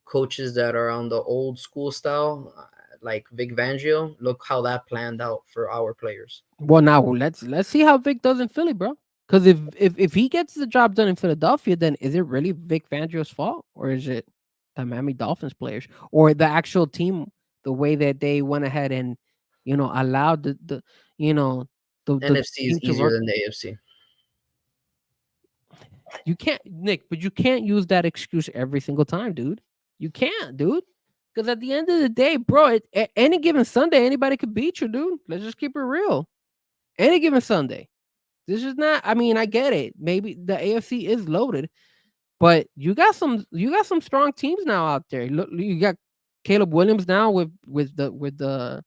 coaches that are on the old school style, like Vic Fangio, look how that planned out for our players. Well, now let's see how Vic does in Philly, bro. Because if he gets the job done in Philadelphia, then is it really Vic Fangio's fault, or is it the Miami Dolphins players, or the actual team, the way that they went ahead and allowed the you know the NFC is team to easier work? than the AFC. You can't, Nick, but you can't use that excuse every single time, dude. You can't, dude. Because at the end of the day, bro, any given Sunday, anybody could beat you, dude. Let's just keep it real. Any given Sunday. This is not. I mean, I get it. Maybe the AFC is loaded, but you got some strong teams now out there. Look, you got Caleb Williams now with the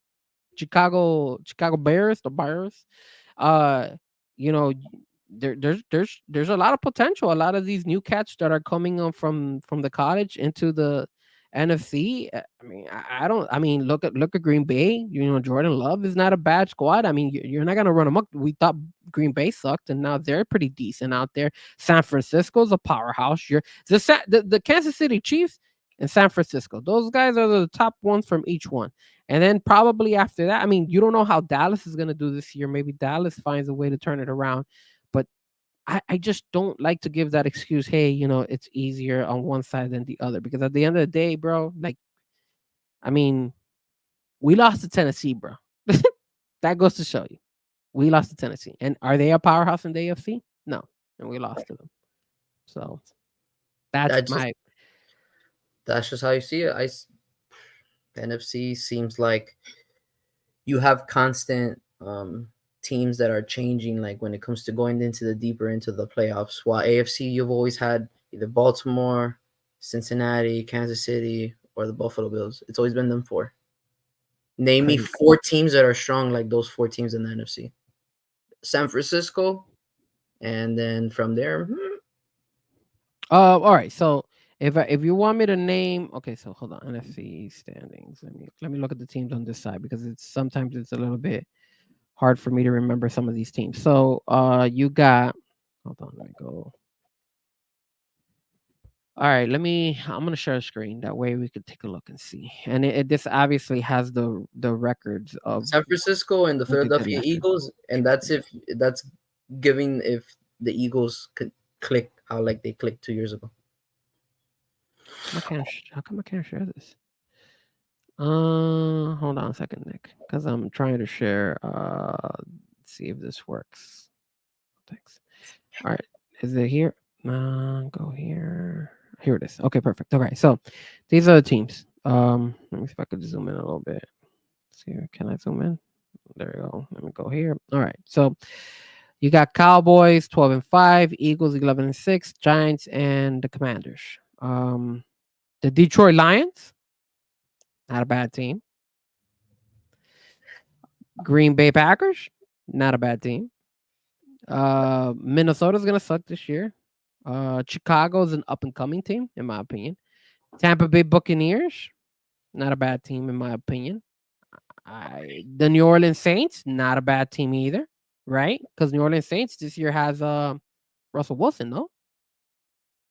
Chicago Bears, the Bears. Uh, you know, there's a lot of potential. A lot of these new cats that are coming on from the college into the NFC. I mean, I don't. I mean, look at Green Bay. Jordan Love is not a bad squad. I mean, you're not gonna run amok. We thought Green Bay sucked, and now they're pretty decent out there. San Francisco's a powerhouse. The Kansas City Chiefs and San Francisco. Those guys are the top ones from each one. And then probably after that, I mean, you don't know how Dallas is going to do this year. Maybe Dallas finds a way to turn it around. But I just don't like to give that excuse, hey, it's easier on one side than the other. Because at the end of the day, bro, like, I mean, we lost to Tennessee, bro. That goes to show you. We lost to Tennessee. And are they a powerhouse in the AFC? No. And we lost to them. So that's That's just how you see it. The NFC seems like you have constant teams that are changing, like when it comes to going deeper into the playoffs. While AFC, you've always had either Baltimore, Cincinnati, Kansas City, or the Buffalo Bills. It's always been them four. Name me four teams that are strong like those four teams in the NFC. San Francisco, and then from there. All right. So if you want me to name, okay, so hold on, NFC standings. Let me look at the teams on this side because sometimes it's a little bit hard for me to remember some of these teams. So you got, hold on, let me go. All right, I'm gonna share a screen. That way we could take a look and see. And this obviously has the records of San Francisco and the what they did Philadelphia last year. Eagles, and that's giving if the Eagles could click how like they clicked 2 years ago. How come I can't share this? Hold on a second, Nick, because I'm trying to share. See if this works. Thanks. All right, is it here? Go here. Here it is. Okay, perfect. Okay, so these are the teams. Let me see if I could zoom in a little bit. Let's see, can I zoom in? There you go. Let me go here. All right, so you got Cowboys 12-5, Eagles 11-6, Giants, and the Commanders. The Detroit Lions, not a bad team. Green Bay Packers, not a bad team. Minnesota's gonna suck this year. Chicago's an up and coming team, in my opinion. Tampa Bay Buccaneers, not a bad team, in my opinion. The New Orleans Saints, not a bad team either. right? Because New Orleans Saints this year has Russell Wilson, no?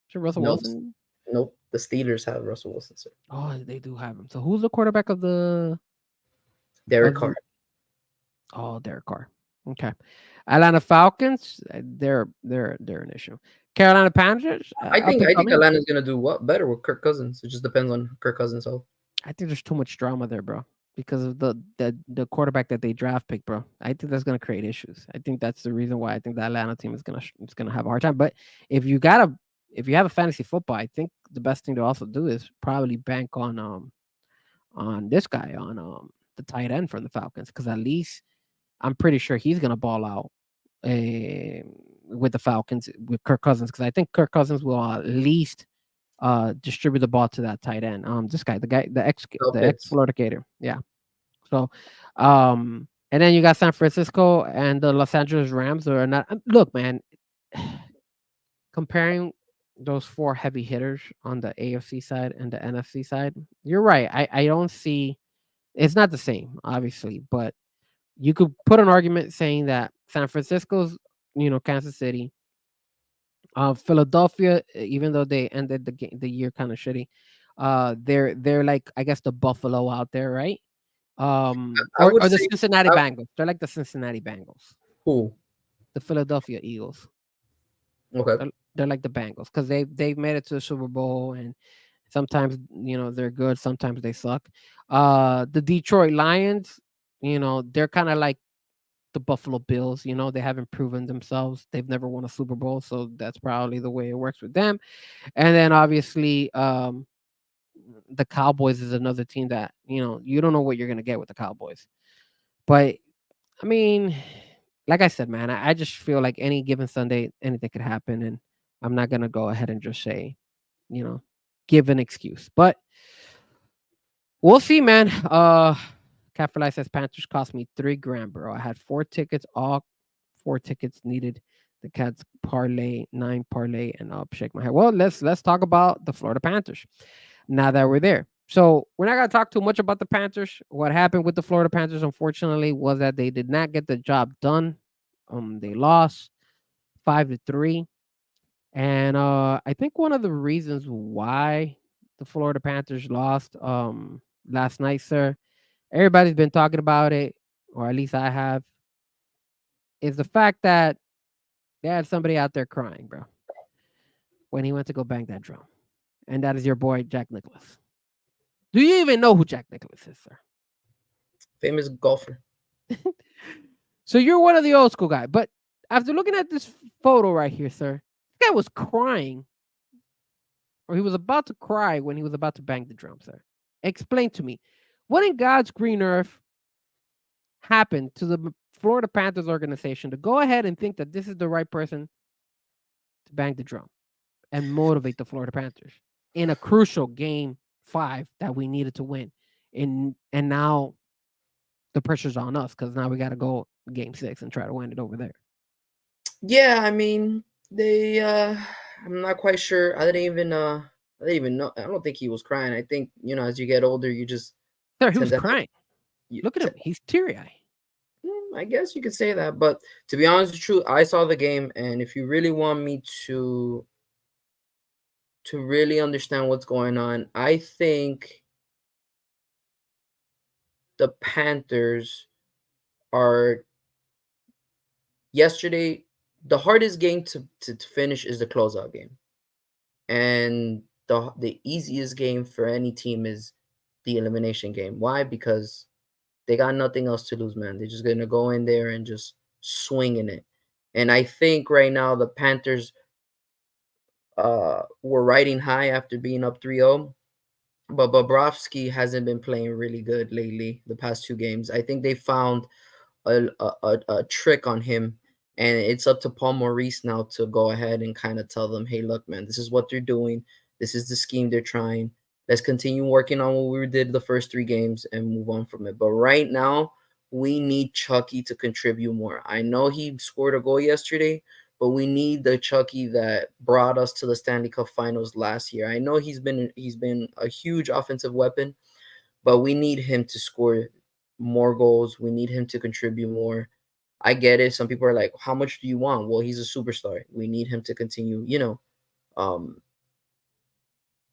Sure, Russell Nope. Wilson. Nope. The Steelers have Russell Wilson, sir. Oh, they do have him. So who's the quarterback of the Derek of Carr. the Derek Carr. Okay. Atlanta Falcons, they're an issue. Carolina Panthers, I up think and coming. Atlanta's gonna do what better with Kirk Cousins. It just depends on Kirk Cousins' health. I think there's too much drama there, bro, because of the quarterback that they draft pick, bro. I think that's gonna create issues. I think that's the reason why I think the Atlanta team is gonna have a hard time. But if you have a fantasy football, I think the best thing to also do is probably bank on this guy on the tight end from the Falcons, because at least I'm pretty sure he's gonna ball out with the Falcons with Kirk Cousins, because I think Kirk Cousins will at least distribute the ball to that tight end. This guy, the ex Florida Gator. Yeah. So and then you got San Francisco and the Los Angeles Rams are not look, man, comparing those four heavy hitters on the AFC side and the NFC side, you're right. I don't see it's not the same, obviously, but you could put an argument saying that San Francisco's, Kansas City, Philadelphia, even though they ended the year kind of shitty, they're like, I guess, the Buffalo out there, right? I would Or the say Cincinnati I, Bengals. They're like the Cincinnati Bengals, who? the Philadelphia Eagles. Okay. They're like the Bengals because they've made it to the Super Bowl, and sometimes they're good, sometimes they suck. The Detroit Lions, they're kind of like the Buffalo Bills. They haven't proven themselves. They've never won a Super Bowl, so that's probably the way it works with them. And then obviously, the Cowboys is another team that you don't know what you're gonna get with the Cowboys. But I mean, like I said, man, I just feel like any given Sunday, anything could happen, and I'm not gonna go ahead and just say, you know, give an excuse. But we'll see, man. Cat says Panthers cost me $3,000, bro. I had 4 tickets, all 4 tickets needed. The Cats parlay, 9 parlay, and I'll shake my head. Well, let's talk about the Florida Panthers now that we're there. So we're not gonna talk too much about the Panthers. What happened with the Florida Panthers, unfortunately, was that they did not get the job done. They lost 5-3. And I think one of the reasons why the Florida Panthers lost last night, sir, everybody's been talking about it, or at least I have, is the fact that they had somebody out there crying, bro, when he went to go bang that drum. And that is your boy, Jack Nicklaus. Do you even know who Jack Nicklaus is, sir? Famous golfer. So you're one of the old school guys. But after looking at this photo right here, sir, this guy was crying, or he was about to cry when he was about to bang the drum, sir. Explain to me, what in God's green earth happened to the Florida Panthers organization to go ahead and think that this is the right person to bang the drum and motivate the Florida Panthers in a crucial game 5 that we needed to win? And now the pressure's on us because now we got to go game 6 and try to win it over there. Yeah, I mean, they I'm not quite sure. I didn't even know. I don't think he was crying. I think, as you get older, you just Sir, he was crying. Look at him. He's teary-eyed. I guess you could say that, but to be honest with you, I saw the game, and if you really want me to really understand what's going on, I think the Panthers are yesterday. The hardest game to finish is the closeout game, and the easiest game for any team is the elimination game. Why? Because they got nothing else to lose, man. They're just gonna go in there and just swing in it. And I think right now the Panthers were riding high after being up 3-0. But Bobrovsky hasn't been playing really good lately, the past 2 games. I think they found a trick on him, and it's up to Paul Maurice now to go ahead and kind of tell them, hey, look, man, this is what they're doing. This is the scheme they're trying. Let's continue working on what we did the first 3 games and move on from it. But right now, we need Chucky to contribute more. I know he scored a goal yesterday, but we need the Chucky that brought us to the Stanley Cup Finals last year. I know he's been a huge offensive weapon, but we need him to score more goals. We need him to contribute more. I get it. Some people are like, how much do you want? Well, he's a superstar. We need him to continue, um,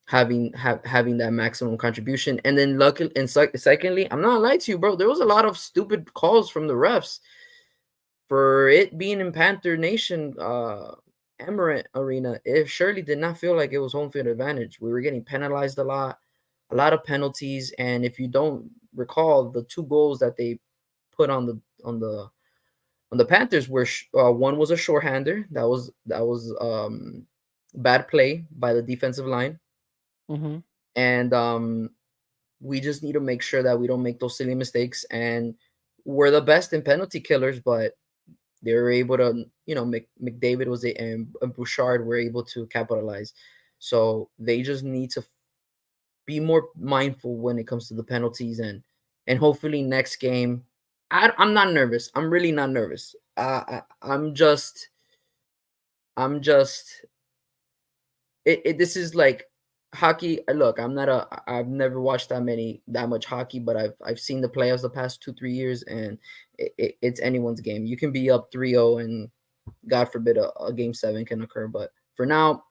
having that maximum contribution. And then luckily, and secondly, I'm not gonna lie to you, bro. There was a lot of stupid calls from the refs for it being in Panther Nation, Emirate Arena. It surely did not feel like it was home field advantage. We were getting penalized a lot of penalties. And if you don't recall, the 2 goals that they put on the Panthers were one was a shorthander. That was bad play by the defensive line, Mm-hmm. and we just need to make sure that we don't make those silly mistakes. And we're the best in penalty killers, but they were able to, McDavid and Bouchard were able to capitalize. So they just need to be more mindful when it comes to the penalties, and hopefully next game. I'm not nervous. I'm really not nervous. I'm just this is like hockey. Look, I've never watched that much hockey, but I've seen the playoffs the past 2-3 years, and it's anyone's game. You can be up 3-0, and God forbid a game 7 can occur. But for now,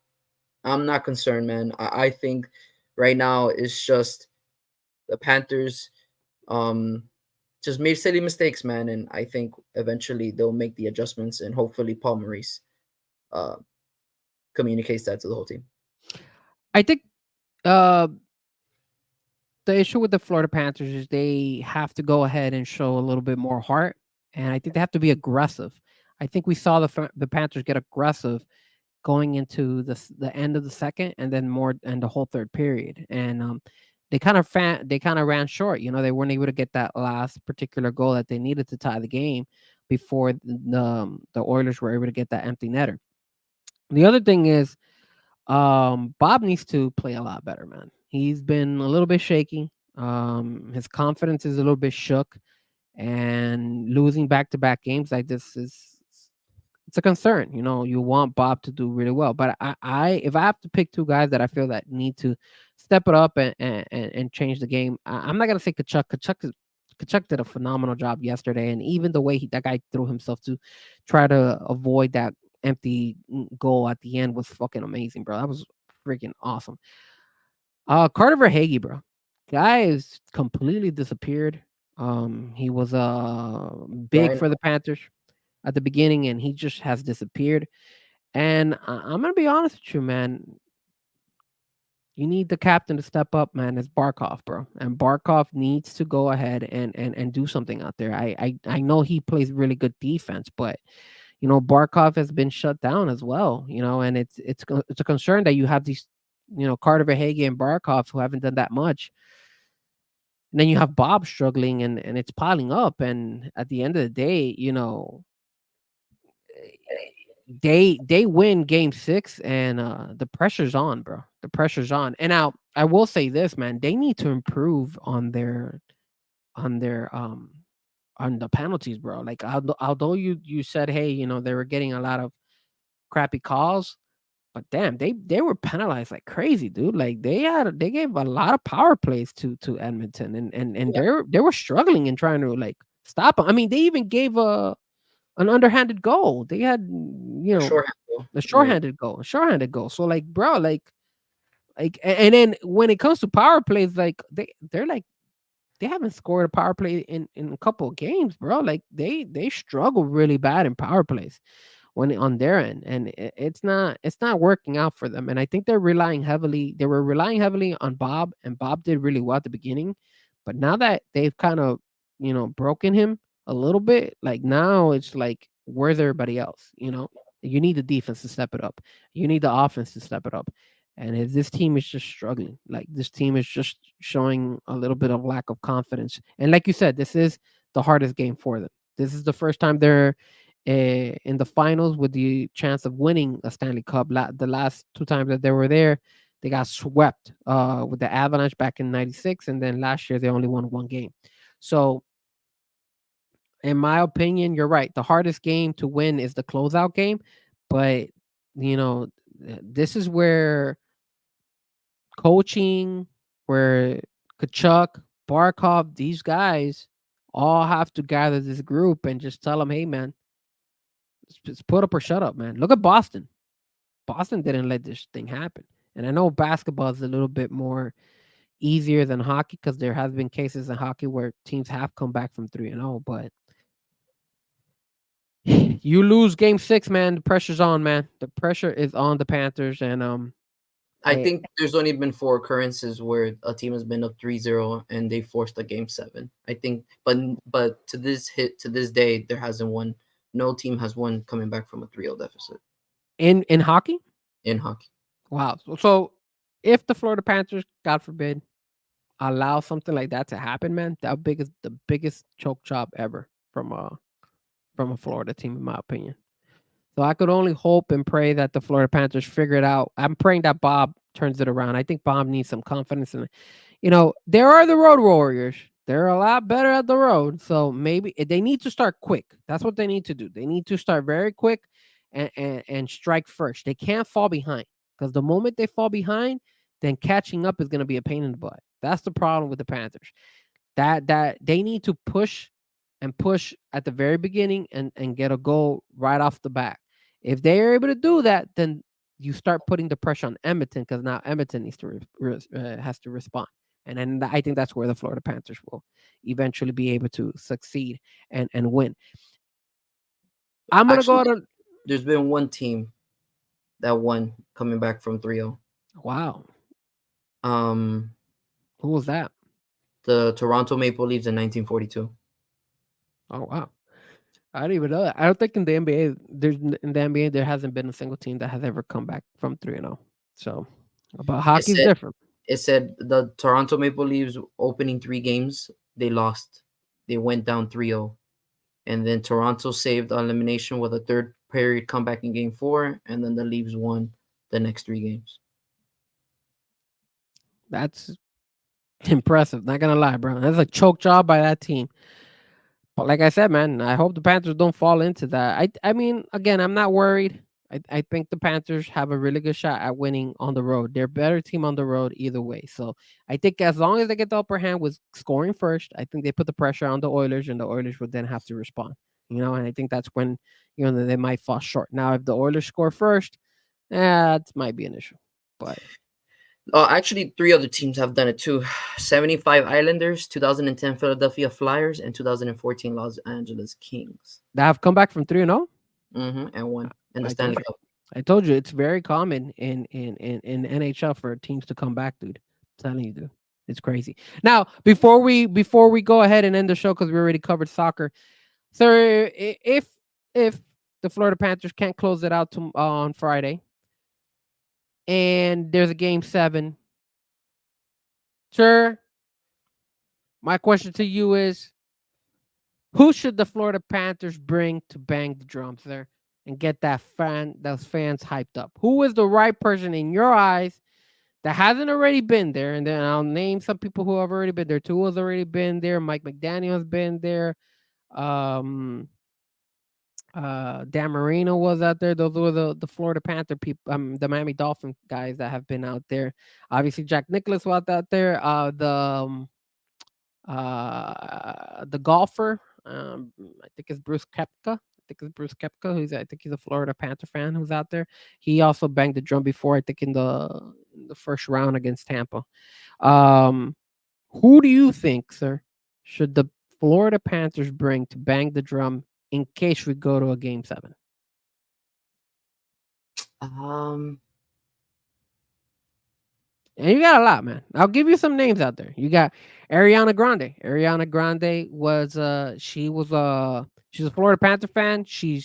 I'm not concerned, man. I think right now it's just the Panthers just made silly mistakes, man, and I think eventually they'll make the adjustments, and hopefully Paul Maurice uh communicates that to the whole team. I think uh, the issue with the Florida Panthers is they have to go ahead and show a little bit more heart, and I think they have to be aggressive. I think we saw the Panthers get aggressive going into the end of the second, and then more and the whole third period, and they kind of ran short. They weren't able to get that last particular goal that they needed to tie the game before the Oilers were able to get that empty netter. The other thing is, Bob needs to play a lot better, man. He's been a little bit shaky. His confidence is a little bit shook, and losing back-to-back games like this is it's a concern. You want Bob to do really well, but I if I have to pick 2 guys that I feel that need to step it up and change the game, I'm not gonna say Kachuk. Kachuk did a phenomenal job yesterday, and even the way that guy threw himself to try to avoid that empty goal at the end was fucking amazing, bro. That was freaking awesome. Carter Verhaeghe, bro, guy is completely disappeared. He was big Ryan, for the Panthers at the beginning, and he just has disappeared. And I'm gonna be honest with you, man. You need the captain to step up, man. It's Barkov, bro, and Barkov needs to go ahead and do something out there. I know he plays really good defense, but Barkov has been shut down as well. And it's a concern that you have these, Carter Verhaeghe and Barkov who haven't done that much. And then you have Bob struggling, and it's piling up. And at the end of the day, they win game 6, and the pressure's on, bro. The pressure's on. And now I will say this, man, they need to improve on their on the penalties, bro. Like, although you said, hey, they were getting a lot of crappy calls, but damn, they were penalized like crazy, dude. Like, they gave a lot of power plays to Edmonton, and yeah, they were struggling in trying to like stop them. I mean, they even gave an underhanded goal. They had, shorthand though. a Yeah, shorthanded goal. So like, bro, and then when it comes to power plays, like they're like they haven't scored a power play in a couple of games, bro. Like they struggle really bad in power plays when on their end, and it's not working out for them. And I think they were relying heavily on Bob, and Bob did really well at the beginning, but now that they've kind of broken him a little bit, like now it's like, where's everybody else? You need the defense to step it up, you need the offense to step it up. And if this team is just struggling, like this team is just showing a little bit of lack of confidence. And like you said, this is the hardest game for them. This is the first time they're in the finals with the chance of winning a Stanley Cup. The last 2 times that they were there, they got swept with the Avalanche back in '96, and then last year they only won 1 game. So, in my opinion, you're right. The hardest game to win is the closeout game, but you know, this is where coaching, where Kachuk, Barkov, these guys all have to gather this group and just tell them, hey, man, just put up or shut up, man. Look at Boston. Boston didn't let this thing happen. And I know basketball is a little bit more easier than hockey because there has been cases in hockey where teams have come back from 3-0, but you lose game 6, man. The pressure's on, man. The pressure is on the Panthers, and I think there's only been 4 occurrences where a team has been up 3-0 and they forced a game 7. I think, but to this day, there hasn't won. No team has won coming back from a 3-0 deficit in hockey. in hockey. Wow. So if the Florida Panthers, God forbid, allow something like that to happen, man, that the biggest choke job ever from a Florida team, in my opinion. So I could only hope and pray that the Florida Panthers figure it out. I'm praying that Bob turns it around. I think Bob needs some confidence in it. There are the Road Warriors. They're a lot better at the road. So maybe they need to start quick. That's what they need to do. They need to start very quick and strike first. They can't fall behind, because the moment they fall behind, then catching up is going to be a pain in the butt. That's the problem with the Panthers. That they need to push at the very beginning and get a goal right off the bat. If they are able to do that, then you start putting the pressure on Edmonton, because now Edmonton needs to has to respond. And then I think that's where the Florida Panthers will eventually be able to succeed and win. I'm going to go to... There's been one team that won coming back from 3-0. Wow. Who was that? The Toronto Maple Leafs in 1942. Oh, wow. I don't even know that. I don't think in the NBA there hasn't been a single team that has ever come back from 3-0. So, but hockey's different. It said the Toronto Maple Leafs opening 3 games, they lost. They went down 3-0. And then Toronto saved elimination with a third period comeback in game 4, and then the Leafs won the next 3 games. That's impressive. Not gonna lie, bro. That's a choke job by that team. But like I said, man, I hope the Panthers don't fall into that. I mean, again, I'm not worried. I think the Panthers have a really good shot at winning on the road. They're a better team on the road either way. So I think as long as they get the upper hand with scoring first, I think they put the pressure on the Oilers, and the Oilers would then have to respond. And I think that's when they might fall short. Now, if the Oilers score first, that might be an issue. But actually, 3 other teams have done it too. 75 Islanders, 2010 Philadelphia Flyers, and 2014 Los Angeles Kings. That have come back from 3-0? And won in the Stanley Cup. I told you, it's very common in NHL for teams to come back, dude. I'm telling you, dude. It's crazy. Now, before we go ahead and end the show, because we already covered soccer, sir, if the Florida Panthers can't close it out on Friday, and there's a game 7, sir, my question to you is, who should the Florida Panthers bring to bang the drums there and get those fans hyped up? Who is the right person in your eyes that hasn't already been there? And then I'll name some people who have already been there. Tua's already been there. Mike McDaniel's been there. Dan Marino was out there. Those were the Florida Panther people, the Miami Dolphin guys that have been out there. Obviously, Jack Nicklaus was out there. The golfer, I think it's Bruce Koepka. I think he's a Florida Panther fan who's out there. He also banged the drum before, I think in the first round against Tampa. Who do you think, sir, should the Florida Panthers bring to bang the drum in case we go to a game 7? And you got a lot, man. I'll give you some names out there. You got Ariana Grande. Ariana Grande was she's a Florida Panther fan. She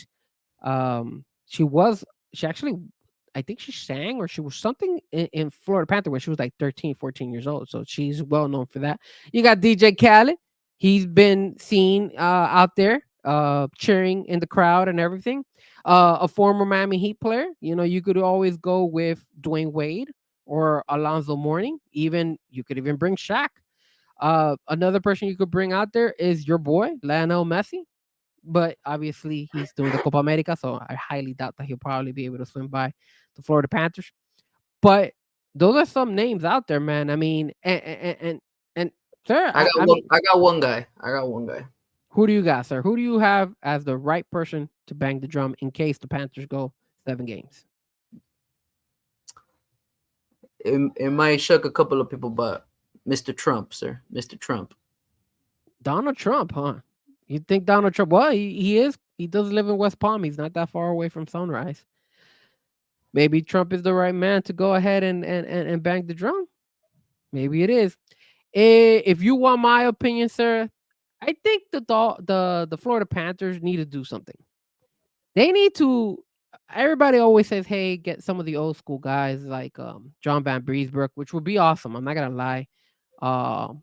actually, I think she sang or she was something in Florida Panther when she was like 13, 14 years old. So she's well known for that. You got DJ Khaled. He's been seen out there cheering in the crowd and everything. A former Miami Heat player. You could always go with Dwayne Wade or Alonzo Mourning. You could even bring Shaq. Another person you could bring out there is your boy, Lionel Messi. But obviously, he's doing the Copa America, so I highly doubt that he'll probably be able to swim by the Florida Panthers. But those are some names out there, man. I mean, and sir, I got one guy. Who do you got, sir? Who do you have as the right person to bang the drum in case the Panthers go 7 games? It might shock a couple of people, but Mr. Trump, sir, Mr. Trump. Donald Trump, huh? You think Donald Trump? Well, he is. He does live in West Palm. He's not that far away from Sunrise. Maybe Trump is the right man to go ahead and bang the drum. Maybe it is. If you want my opinion, sir, I think the Florida Panthers need to do something. They need to. Everybody always says, "Hey, get some of the old school guys like John Van Breesbrook," which would be awesome. I'm not gonna lie. Um,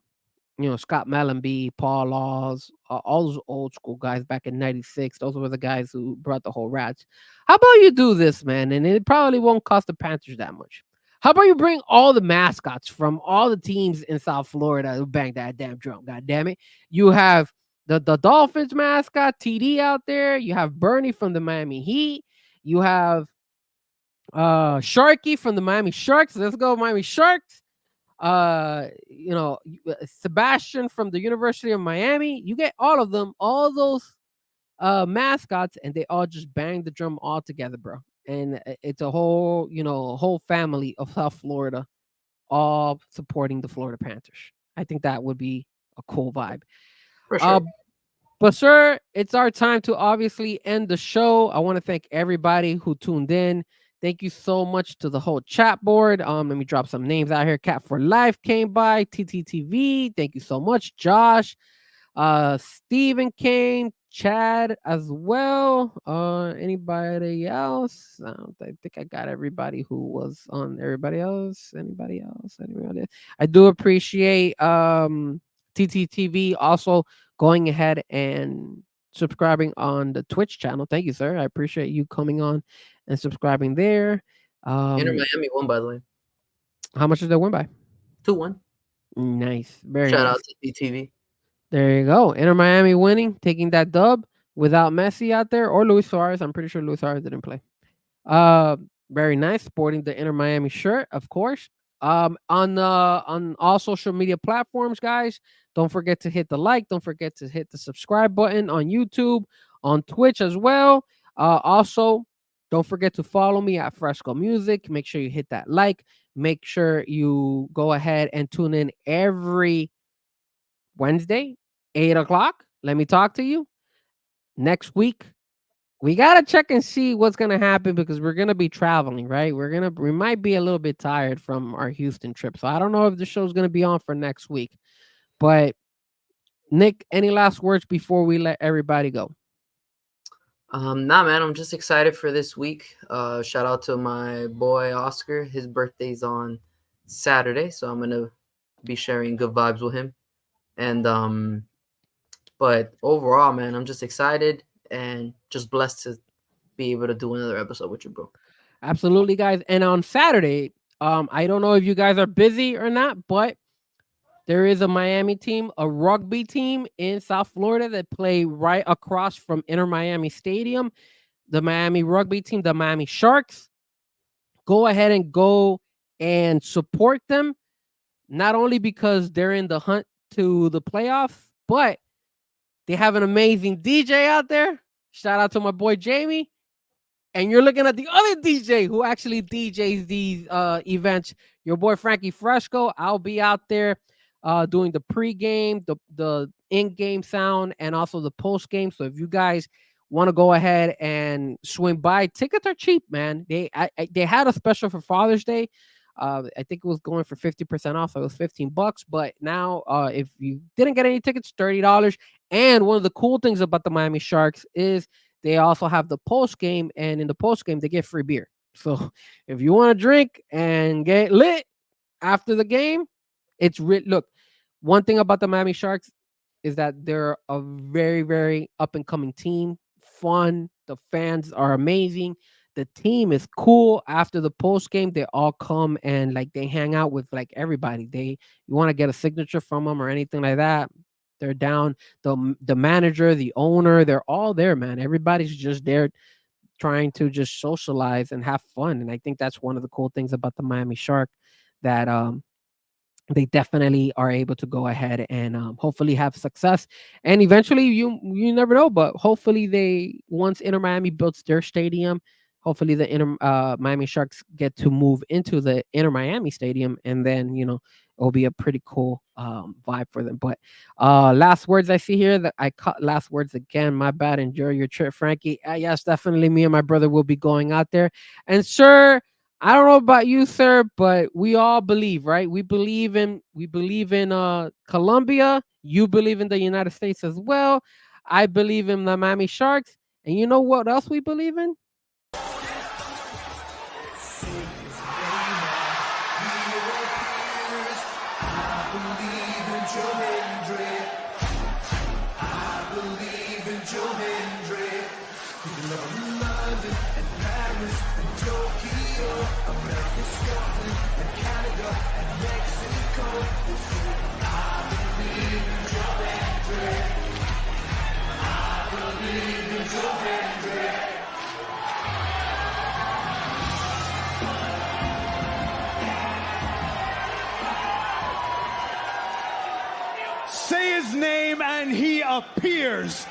Scott Mellenby, Paul Laws, all those old school guys back in '96. Those were the guys who brought the whole rats. How about you do this, man? And it probably won't cost the Panthers that much. How about you bring all the mascots from all the teams in South Florida who bang that damn drum? God damn it! You have the Dolphins mascot TD out there. You have Bernie from the Miami Heat. You have Sharky from the Miami Sharks. Let's go Miami Sharks. Sebastian from the University of Miami. You get all of them, all those mascots, and they all just bang the drum all together, bro. And it's a whole family of South Florida all supporting the Florida Panthers. I think that would be a cool vibe. For sure. But sir, it's our time to obviously end the show. I want to thank everybody who tuned in. Thank you so much to the whole chat board. Let me drop some names out here. Cat for Life came by. TTTV. Thank you so much, Josh. Steven came. Chad as well. Anybody else? I think I got everybody who was on. Everybody else? Anybody else? Anybody else? I do appreciate TTTV also going ahead and subscribing on the Twitch channel. Thank you, sir. I appreciate you coming on and subscribing there. Inter Miami won, by the way. How much did they win by? 2-1. Nice. Very Shout nice. out to DTV. There you go. Inter Miami winning, taking that dub without Messi out there or Luis Suarez. I'm pretty sure Luis Suarez didn't play. Very nice. Sporting the Inter Miami shirt, of course. On all social media platforms, guys. Don't forget to hit the like. Don't forget to hit the subscribe button on YouTube, on Twitch as well. Also, don't forget to follow me at Fresco Music. Make sure you hit that like. Make sure you go ahead and tune in every Wednesday, 8 o'clock. Let me talk to you. Next week, we gotta check and see what's gonna happen because we're gonna be traveling, right? We might be a little bit tired from our Houston trip. So I don't know if the show's gonna be on for next week. But Nick, any last words before we let everybody go? Nah, man, I'm just excited for this week. Shout out to my boy Oscar. His birthday's on Saturday, so I'm gonna be sharing good vibes with him. And but overall, man, I'm just excited and just blessed to be able to do another episode with you, bro. Absolutely, guys. And on Saturday, I don't know if you guys are busy or not, but there is a Miami team, a rugby team in South Florida that play right across from Inter Miami Stadium. The Miami rugby team, the Miami Sharks. Go ahead and go and support them. Not only because they're in the hunt to the playoffs, but they have an amazing DJ out there. Shout out to my boy Jamie. And you're looking at the other DJ who actually DJs these events. Your boy Frankie Fresco. I'll be out there doing the pregame, the in-game sound, and also the post-game. So if you guys want to go ahead and swing by, tickets are cheap, man. They had a special for Father's Day. I think it was going for 50% off. So it was $15. But now, if you didn't get any tickets, $30. And one of the cool things about the Miami Sharks is they also have the post game, and in the post game, they get free beer. So if you want to drink and get lit after the game, it's look. One thing about the Miami Sharks is that they're a very, very up and coming team. Fun. The fans are amazing. The team is cool. After the post game, they all come and like they hang out with like everybody. You want to get a signature from them or anything like that, they're down. The manager, the owner, they're all there, man. Everybody's just there trying to just socialize and have fun. And I think that's one of the cool things about the Miami Shark that they definitely are able to go ahead and hopefully have success. And eventually, you never know, but hopefully they once Inter Miami builds their stadium, hopefully the Inter Miami Sharks get to move into the Inter Miami Stadium, and then it'll be a pretty cool vibe for them. But last words I see here that I cut last words again. My bad. Enjoy your trip, Frankie. Yes, definitely. Me and my brother will be going out there, and sure. I don't know about you, sir, but we all believe, right? We believe in Colombia. You believe in the United States as well. I believe in the Miami Sharks. And you know what else we believe in? Say his name and he appears.